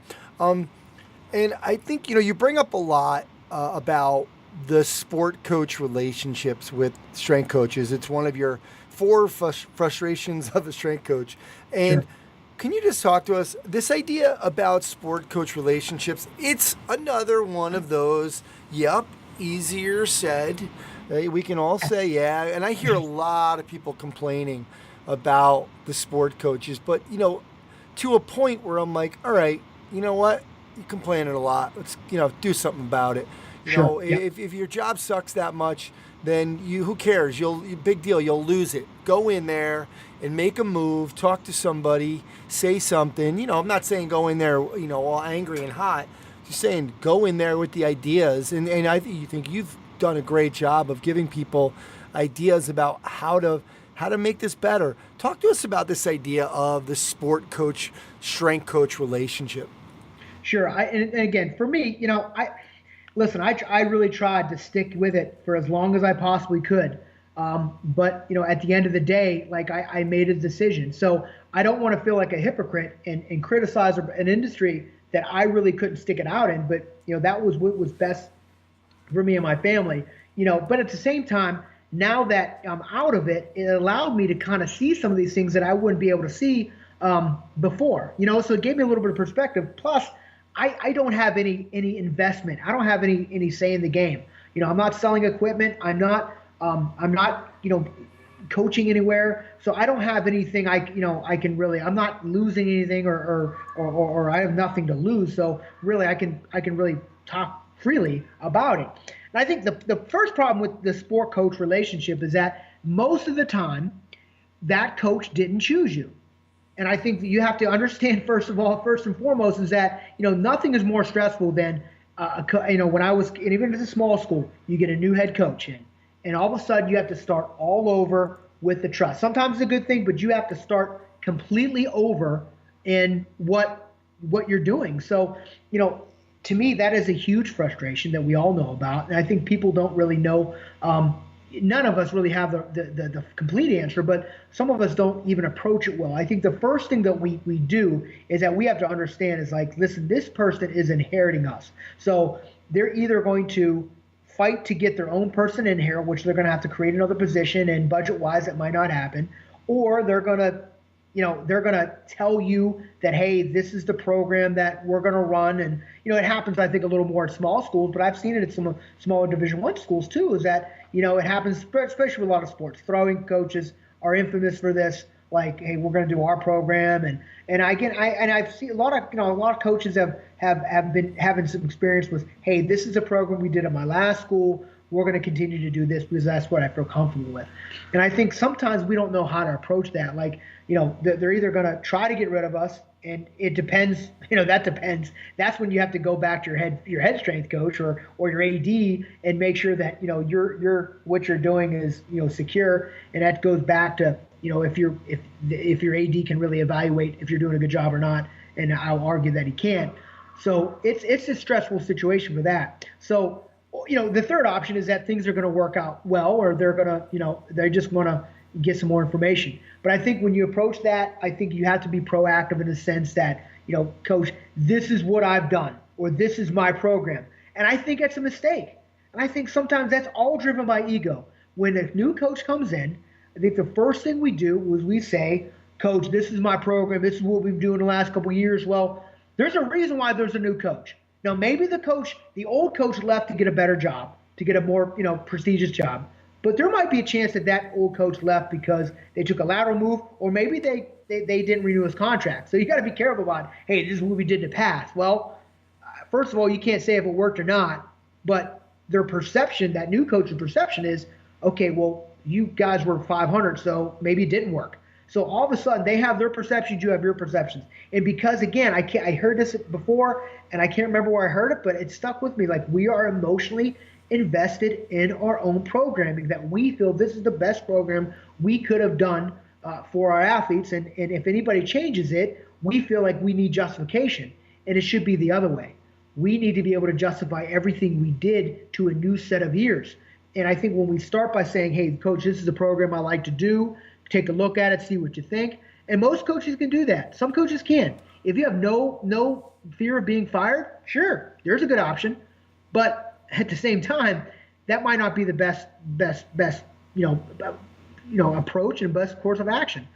And I think you bring up a lot about the sport coach relationships with strength coaches. It's one of your 4 frustrations of a strength coach. And Sure. Can you just talk to us, this idea about sport coach relationships? It's another one of those, easier said. We can all say, yeah. And I hear a lot of people complaining about the sport coaches, but, to a point where I'm like, all right, you know what? You're complaining a lot. Let's, do something about it. Sure. If your job sucks that much, then who cares? Big deal. You'll lose it. Go in there and make a move, talk to somebody, say something. I'm not saying go in there, all angry and hot. Just saying go in there with the ideas. And I think you've done a great job of giving people ideas about how to make this better. Talk to us about this idea of the sport coach, strength coach relationship. Sure. And again, for me, I really tried to stick with it for as long as I possibly could. But at the end of the day, I made a decision. So I don't want to feel like a hypocrite and criticize an industry that I really couldn't stick it out in. But, that was what was best for me and my family, but at the same time, now that I'm out of it, it allowed me to kind of see some of these things that I wouldn't be able to see before, so it gave me a little bit of perspective. Plus, I don't have any investment. I don't have any say in the game. I'm not selling equipment. I'm not coaching anywhere. So I don't have anything I can really, I'm not losing anything or I have nothing to lose. So really I can really talk freely about it. And I think the first problem with the sport coach relationship is that most of the time that coach didn't choose you. And I think that you have to understand, first and foremost, is that, nothing is more stressful than, when I was, and even at a small school, you get a new head coach in, and all of a sudden you have to start all over with the trust. Sometimes it's a good thing, but you have to start completely over in what you're doing. So, to me, that is a huge frustration that we all know about. And I think people don't really know, none of us really have the complete answer, but some of us don't even approach it well. I think the first thing that we do is that we have to understand is listen, this person is inheriting us. So they're either going to fight to get their own person in here, which they're going to have to create another position, and budget-wise that might not happen, or they're going to tell you that, hey, this is the program that we're going to run. And, it happens, I think, a little more at small schools, but I've seen it at some smaller Division I schools too, is that, it happens, especially with a lot of sports. Throwing coaches are infamous for this, hey, we're going to do our program. And I've seen a lot of coaches have been having some experience with, hey, this is a program we did at my last school. We're going to continue to do this because that's what I feel comfortable with. And I think sometimes we don't know how to approach that. They're either going to try to get rid of us, and it depends, that depends. That's when you have to go back to your head strength coach or your AD and make sure that, what you're doing is, secure. And that goes back to, if your AD can really evaluate if you're doing a good job or not. And I'll argue that he can't. So it's a stressful situation for that. So, the third option is that things are going to work out well, or they're going to, they just want to get some more information. But I think when you approach that, I think you have to be proactive in the sense that, coach, this is what I've done, or this is my program. And I think that's a mistake. And I think sometimes that's all driven by ego. When a new coach comes in, I think the first thing we do is we say, coach, this is my program. This is what we've been doing the last couple of years. Well, there's a reason why there's a new coach. Now, maybe the old coach left to get a better job, to get a more, prestigious job. But there might be a chance that old coach left because they took a lateral move, or maybe they didn't renew his contract. So you got to be careful about, hey, this is what we did in the past. Well, first of all, you can't say if it worked or not, but their perception, that new coach's perception is, okay, well, you guys were 500, so maybe it didn't work. So all of a sudden, they have their perceptions, you have your perceptions. And because, again, I heard this before, and I can't remember where I heard it, but it stuck with me. We are emotionally invested in our own programming, that we feel this is the best program we could have done for our athletes. And if anybody changes it, we feel like we need justification. And it should be the other way. We need to be able to justify everything we did to a new set of ears. And I think when we start by saying, hey, coach, this is a program I like to do, take a look at it, see what you think. And most coaches can do that. Some coaches can. If you have no fear of being fired, sure, there's a good option. But at the same time, that might not be the best approach and best course of action.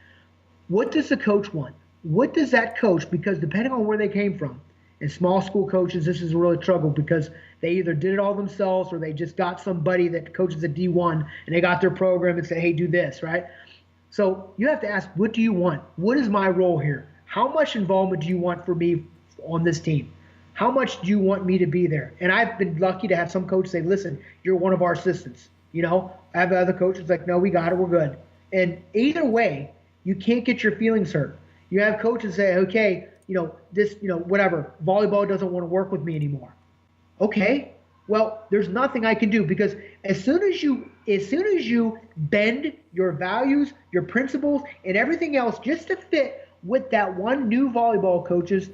What does the coach want? What does that coach, because depending on where they came from, and small school coaches, this is a really struggle because they either did it all themselves or they just got somebody that coaches at D1 and they got their program and said, hey, do this, right? So you have to ask, what do you want? What is my role here? How much involvement do you want for me on this team? How much do you want me to be there? And I've been lucky to have some coaches say, listen, you're one of our assistants. I have other coaches like, no, we got it, we're good. And either way, you can't get your feelings hurt. You have coaches say, okay, whatever, volleyball doesn't want to work with me anymore. Okay, well, there's nothing I can do because as soon as you bend your values, your principles, and everything else just to fit with that one new volleyball coach's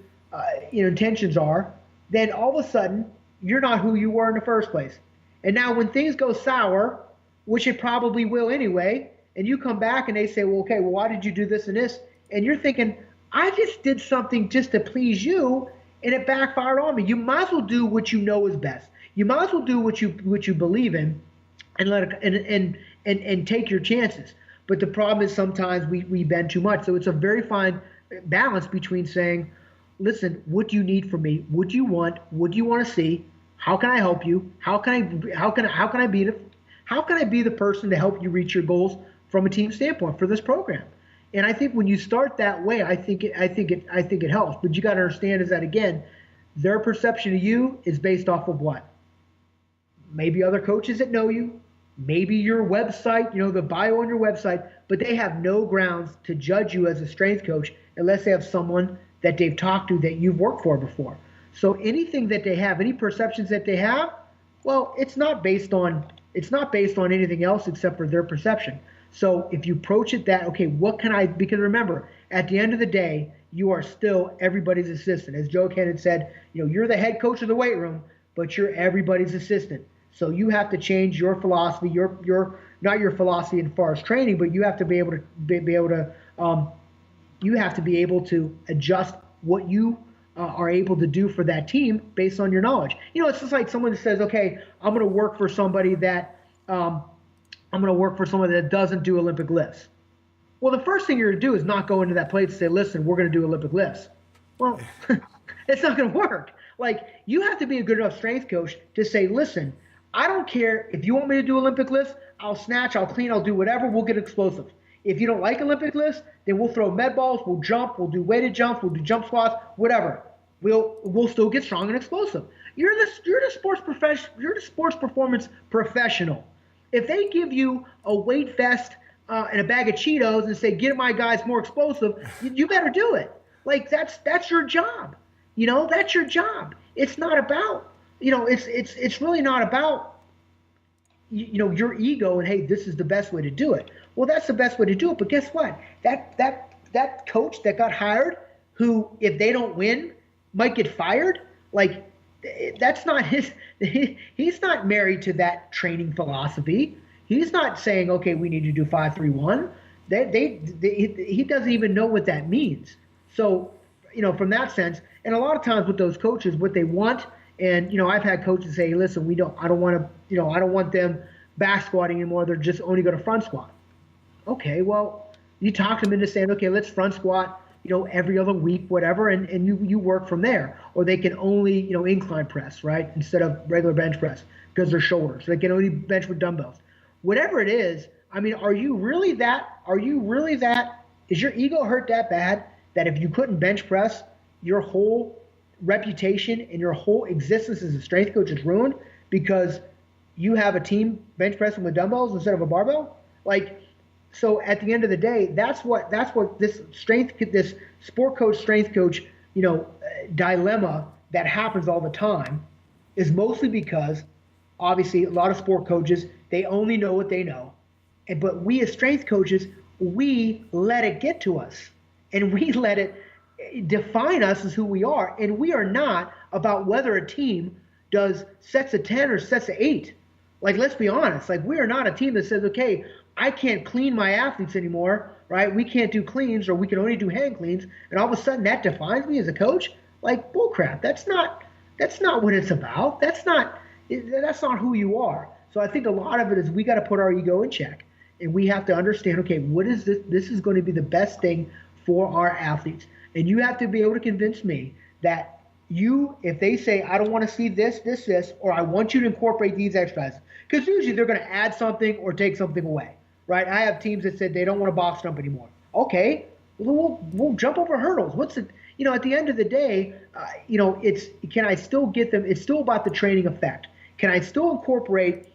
intentions are, then all of a sudden you're not who you were in the first place. And now when things go sour, which it probably will anyway, and you come back and they say, well, okay, well, why did you do this and this? And you're thinking, I just did something just to please you, and it backfired on me. You might as well do what you know is best. You might as well do what you believe in, and let it and take your chances. But the problem is sometimes we bend too much. So it's a very fine balance between saying, listen, what do you need from me? What do you want? What do you want to see? How can I help you? How can I be the person to help you reach your goals from a team standpoint for this program? And I think when you start that way, I think it helps. But you got to understand is that, again, their perception of you is based off of what? Maybe other coaches that know you, maybe your website, the bio on your website, but they have no grounds to judge you as a strength coach unless they have someone that they've talked to that you've worked for before. So anything that they have, any perceptions that they have, well, it's not based on anything else except for their perception. So if you approach it that, okay, because remember, at the end of the day, you are still everybody's assistant. As Joe Cannon said, you're the head coach of the weight room, but you're everybody's assistant. So you have to change your philosophy, not your philosophy as far as training, but you have to be able to adjust what you are able to do for that team based on your knowledge. It's just like someone that says, okay, I'm going to work for somebody that doesn't do Olympic lifts. Well, the first thing you're going to do is not go into that place and say, listen, we're going to do Olympic lifts. Well, it's not going to work. Like, you have to be a good enough strength coach to say, listen, I don't care if you want me to do Olympic lifts, I'll snatch, I'll clean, I'll do whatever, we'll get explosive. If you don't like Olympic lifts, then we'll throw med balls, we'll jump, we'll do weighted jumps, we'll do jump squats, whatever. We'll still get strong and explosive. You're the sports performance professional. If they give you a weight vest and a bag of Cheetos and say, get my guys more explosive, you better do it. Like, that's your job. That's your job. It's not about, it's really not about, your ego and, hey, this is the best way to do it. Well, that's the best way to do it. But guess what? That coach that got hired, who, if they don't win, might get fired, like, that's not he's not married to that training philosophy. He's not saying, okay, we need to do 5-3-1. He doesn't even know what that means. So, from that sense, and a lot of times with those coaches, what they want, and, I've had coaches say, listen, I don't want them back squatting anymore. They're just only going to front squat. Okay, well, you talk them into saying, okay, let's front squat, every other week, whatever, and you work from there. Or they can only, incline press, right, instead of regular bench press because they're shoulders. So they can only bench with dumbbells. Whatever it is, I mean, are you really that? Is your ego hurt that bad that if you couldn't bench press, your whole reputation and your whole existence as a strength coach is ruined because you have a team bench pressing with dumbbells instead of a barbell? Like, so at the end of the day, that's what this sport coach, strength coach, dilemma that happens all the time is mostly because obviously a lot of sport coaches, they only know what they know. But we as strength coaches, we let it get to us and we let it define us as who we are. And we are not about whether a team does sets of 10 or sets of 8. Like, let's be honest. Like, we are not a team that says, okay, I can't clean my athletes anymore, right? We can't do cleans or we can only do hand cleans. And all of a sudden that defines me as a coach? Like, bullcrap. That's not what it's about. That's not who you are. So I think a lot of it is we got to put our ego in check, and we have to understand, okay, what is this? This is going to be the best thing for our athletes. And you have to be able to convince me that if they say, I don't want to see this, or I want you to incorporate these exercises, because usually they're going to add something or take something away, right? I have teams that said they don't want to box jump anymore. Okay, we'll jump over hurdles. What's it? At the end of the day, can I still get them? It's still about the training effect. Can I still incorporate,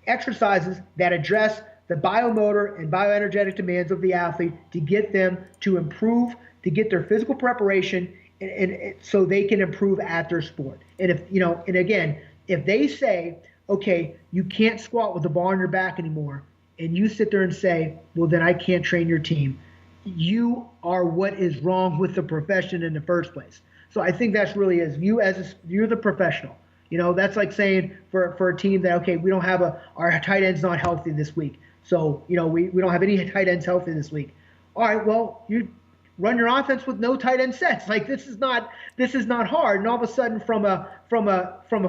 exercises that address the biomotor and bioenergetic demands of the athlete to get them to improve, to get their physical preparation, and so they can improve at their sport. And if they say, okay, you can't squat with the bar on your back anymore, and you sit there and say, well, then I can't train your team, you are what is wrong with the profession in the first place. So I think that's really is you're the professional. That's like saying for a team that, okay, we don't have our tight end's not healthy this week. So, we don't have any tight ends healthy this week. All right, well, you run your offense with no tight end sets. Like this is not hard. And all of a sudden from a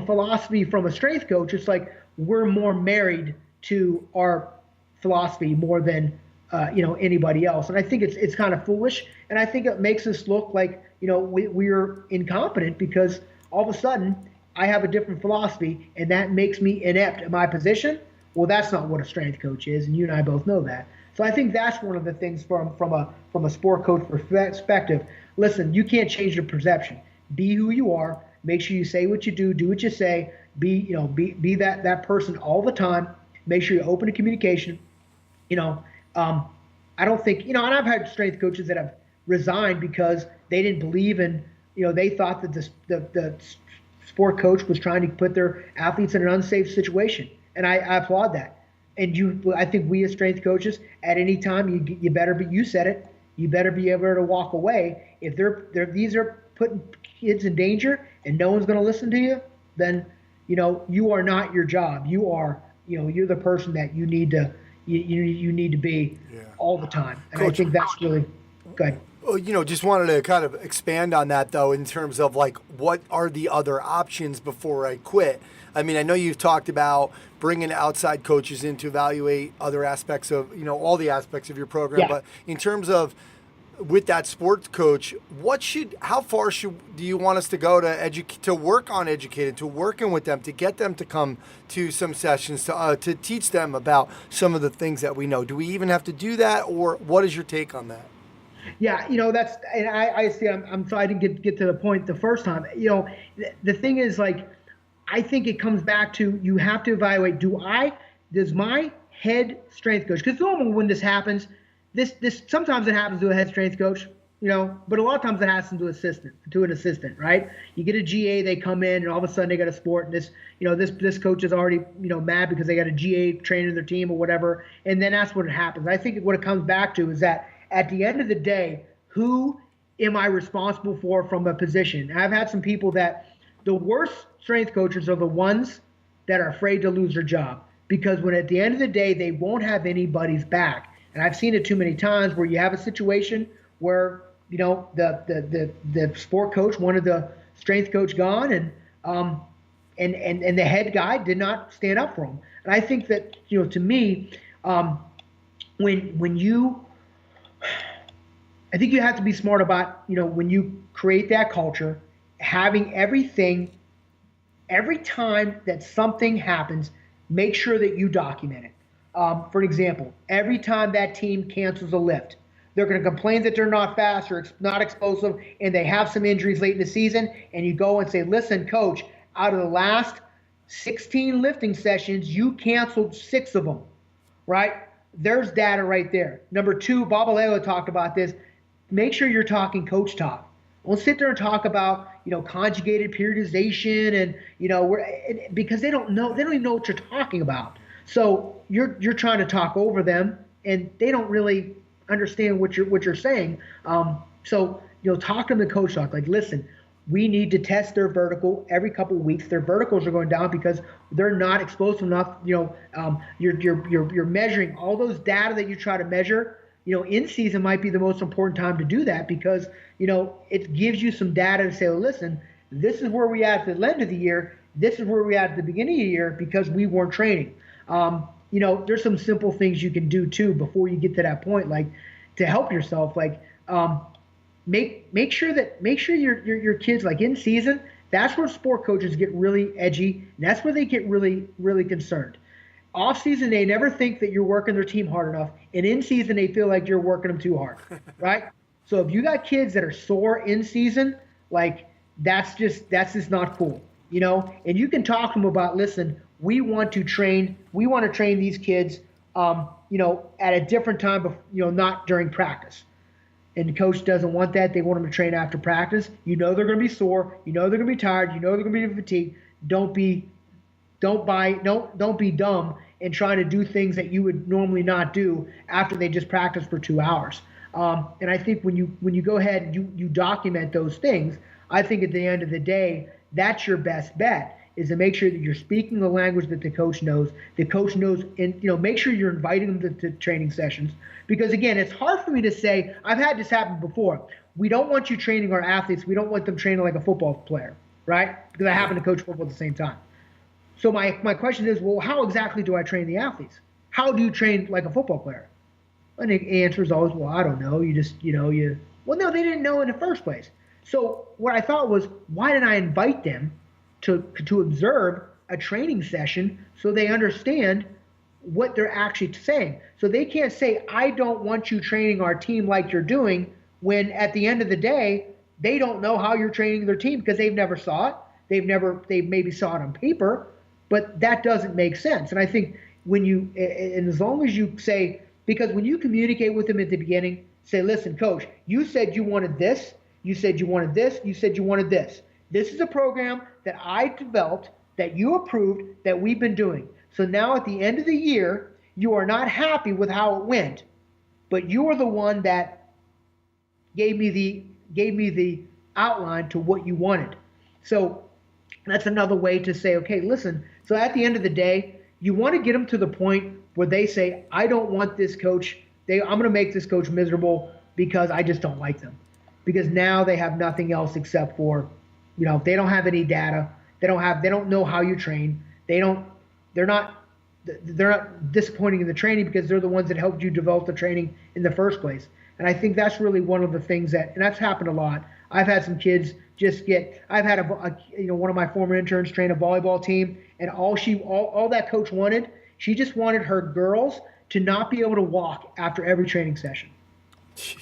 philosophy, from a strength coach, it's like we're more married to our philosophy more than anybody else. And I think it's kind of foolish. And I think it makes us look like, we're incompetent because all of a sudden I have a different philosophy and that makes me inept in my position. Well, that's not what a strength coach is, and you and I both know that. So I think that's one of the things from a sport coach perspective. Listen, you can't change your perception. Be who you are. Make sure you say what you do what you say. Be that person all the time. Make sure you're open to communication. I don't think and I've had strength coaches that have resigned because they didn't believe in they thought that the sport coach was trying to put their athletes in an unsafe situation. And I applaud that. And I think we as strength coaches, at any time, you better be. You said it. You better be able to walk away. If these are putting kids in danger and no one's going to listen to you, then you are not your job. You are you're the person that you need to be all the time. And Coach, I think that's really good. Just wanted to kind of expand on that, though, in terms of, like, what are the other options before I quit? I mean, I know you've talked about bringing outside coaches in to evaluate other aspects of, all the aspects of your program. Yeah. But in terms of with that sports coach, how far do you want us to go to work on educating, to working with them, to get them to come to some sessions, to teach them about some of the things that we know? Do we even have to do that, or what is your take on that? Yeah, that's, and I see. I'm sorry I didn't get to the point the first time. The thing is, like, I think it comes back to you have to evaluate. Does my head strength coach? Because normally when this happens, this sometimes it happens to a head strength coach, but a lot of times it happens to an assistant, right? You get a GA, they come in, and all of a sudden they got a sport, and this coach is already mad because they got a GA trainer in their team or whatever, and then that's what happens. I think what it comes back to is that at the end of the day, who am I responsible for from a position? And I've had some people that the worst strength coaches are the ones that are afraid to lose their job, because when at the end of the day, they won't have anybody's back. And I've seen it too many times where you have a situation where, the sport coach wanted the strength coach gone, and the head guy did not stand up for him. And I think that, to me, I think you have to be smart about, when you create that culture, having everything, every time that something happens, make sure that you document it. For example, every time that team cancels a lift, they're going to complain that they're not fast or not explosive, and they have some injuries late in the season, and you go and say, listen, coach, out of the last 16 lifting sessions, you canceled 6 of them, right? There's data right there. Number 2, Babaleo talked about this. Make sure you're talking coach talk. Don't sit there and talk about, conjugated periodization and, because they don't even know what you're talking about. So you're trying to talk over them, and they don't really understand what you're saying. So talk to them the coach talk. Like, listen, we need to test their vertical every couple of weeks. Their verticals are going down because they're not explosive enough. You're measuring all those data that you try to measure. In season might be the most important time to do that, because it gives you some data to say, well, listen, this is where we at the end of the year. this is where we at the beginning of the year because we weren't training. There's some simple things you can do too before you get to that point, like to help yourself, like make sure your kids, like in season, that's where sport coaches get really edgy, and that's where they get really, really concerned. Off season, they never think that you're working their team hard enough, and in season, they feel like you're working them too hard, right? So if you got kids that are sore in season, like that's just not cool, And you can talk to them about, listen, we want to train these kids, at a different time, not during practice. And the coach doesn't want that. They want them to train after practice. They're going to be sore. They're going to be tired. They're going to be fatigued. Don't be dumb and trying to do things that you would normally not do after they just practiced for 2 hours. And I think when you go ahead and you document those things, I think at the end of the day, that's your best bet, is to make sure that you're speaking the language that the coach knows. The coach knows, and make sure you're inviting them to training sessions. Because again, it's hard for me to say, I've had this happen before. We don't want you training our athletes. We don't want them training like a football player, right? Because I happen to coach football at the same time. So my question is, well, how exactly do I train the athletes? How do you train like a football player? And the answer is always, well, I don't know. You just, well, no, they didn't know in the first place. So what I thought was, why didn't I invite them to observe a training session so they understand what they're actually saying? So they can't say, I don't want you training our team like you're doing, when at the end of the day, they don't know how you're training their team because they've never saw it. They maybe saw it on paper, but that doesn't make sense. And I think and as long as you say, because when you communicate with them at the beginning, say, listen, coach, you said you wanted this. You said you wanted this. You said you wanted this. This is a program that I developed, that you approved, that we've been doing. So now at the end of the year, you are not happy with how it went, but you are the one that gave me the outline to what you wanted. So that's another way to say, okay, listen. So at the end of the day, you want to get them to the point where they say, I don't want this coach. I'm going to make this coach miserable because I just don't like them. Because now they have nothing else except for, they don't have any data. They don't know how you train. They're not disappointing in the training because they're the ones that helped you develop the training in the first place. And I think that's really one of the things and that's happened a lot. I've had some kids I've had one of my former interns train a volleyball team, and all that coach wanted, she just wanted her girls to not be able to walk after every training session.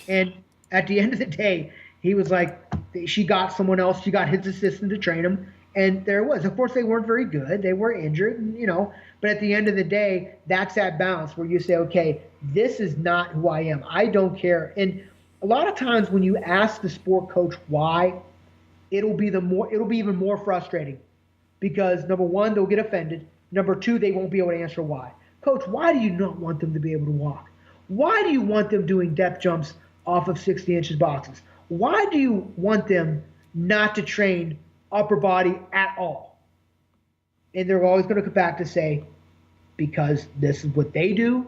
And at the end of the day, he was like, she got someone else, she got his assistant to train them, and there it was. Of course, they weren't very good. They were injured, but at the end of the day, that's that balance where you say, okay, this is not who I am. I don't care. And a lot of times when you ask the sport coach why, it'll be even more frustrating, because number one, they'll get offended. Number two, they won't be able to answer why. Coach, why do you not want them to be able to walk? Why do you want them doing depth jumps off of 60 inches boxes? Why do you want them not to train upper body at all? And they're always going to come back to say, because this is what they do.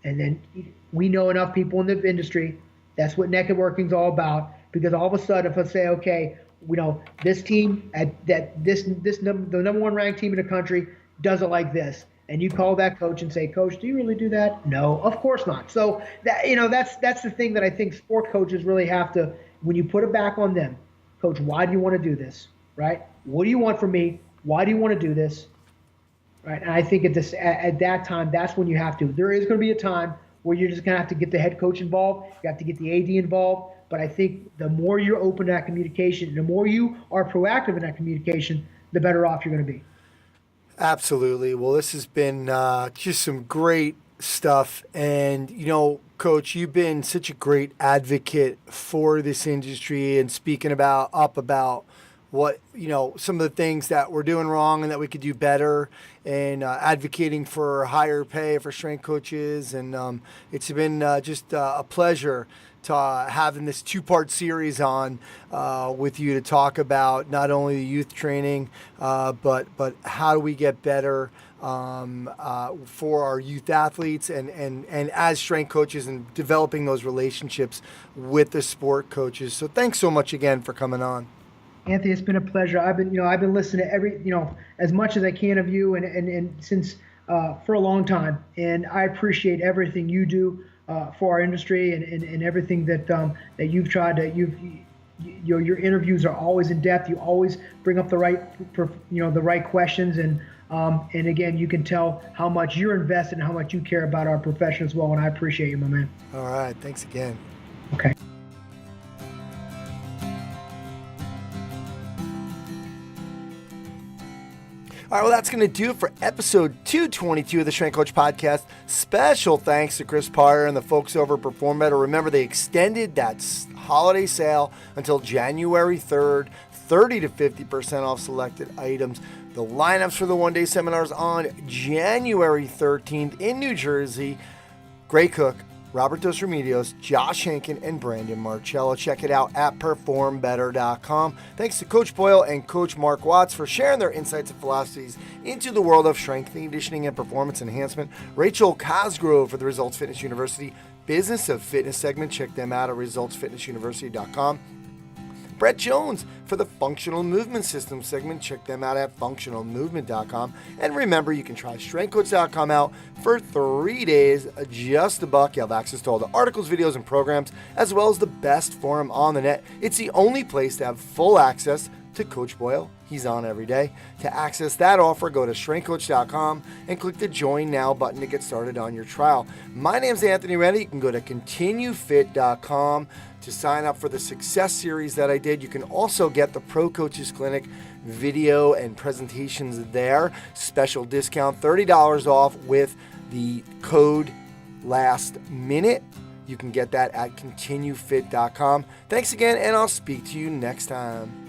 And then we know enough people in the industry, that's what networking is all about. Because all of a sudden, if I say, okay, this team the number one ranked team in the country does it like this, and you call that coach and say, Coach, do you really do that? No, of course not. So that's the thing that I think sport coaches really have to, when you put it back on them, Coach, why do you want to do this? Right? What do you want from me? Why do you want to do this? Right? And I think at that time, that's when you have to. There is going to be a time where you're just going to have to get the head coach involved. You have to get the AD involved. But I think the more you're open to that communication, the more you are proactive in that communication, the better off you're going to be. Absolutely. Well, this has been just some great stuff. And, Coach, you've been such a great advocate for this industry and speaking about what, some of the things that we're doing wrong and that we could do better, and advocating for higher pay for strength coaches. And it's been just a pleasure to having this two-part series on with you to talk about not only the youth training, but how do we get better for our youth athletes and as strength coaches, and developing those relationships with the sport coaches. So thanks so much again for coming on. Anthony, it's been a pleasure. I've been listening to every, as much as I can of you, and since for a long time, and I appreciate everything you do for our industry and everything that you've tried to your interviews are always in depth. You always bring up the right questions, and again, you can tell how much you're invested and how much you care about our profession as well. And I appreciate you, my man. All right. Thanks again. Okay. All right, well, that's going to do it for episode 222 of the Strength Coach Podcast. Special thanks to Chris Parr and the folks over at Perform Better. Remember, they extended that holiday sale until January 3rd, 30 to 50% off selected items. The lineups for the one-day seminars on January 13th in New Jersey. Gray Cook, Robert Dos Remedios, Josh Hankin, and Brandon Marcello. Check it out at performbetter.com. Thanks to Coach Boyle and Coach Mark Watts for sharing their insights and philosophies into the world of strength, conditioning, and performance enhancement. Rachel Cosgrove for the Results Fitness University Business of Fitness segment. Check them out at resultsfitnessuniversity.com. Brett Jones for the Functional Movement System segment. Check them out at functionalmovement.com. And remember, you can try strengthcoach.com out for 3 days, just $1. You have access to all the articles, videos, and programs, as well as the best forum on the net. It's the only place to have full access to Coach Boyle. He's on every day. To access that offer, go to strengthcoach.com and click the Join Now button to get started on your trial. My name's Anthony Rennie. You can go to continuefit.com to sign up for the success series that I did. You can also get the Pro Coaches Clinic video and presentations there. Special discount, $30 off with the code last minute. You can get that at continuefit.com. Thanks again, and I'll speak to you next time.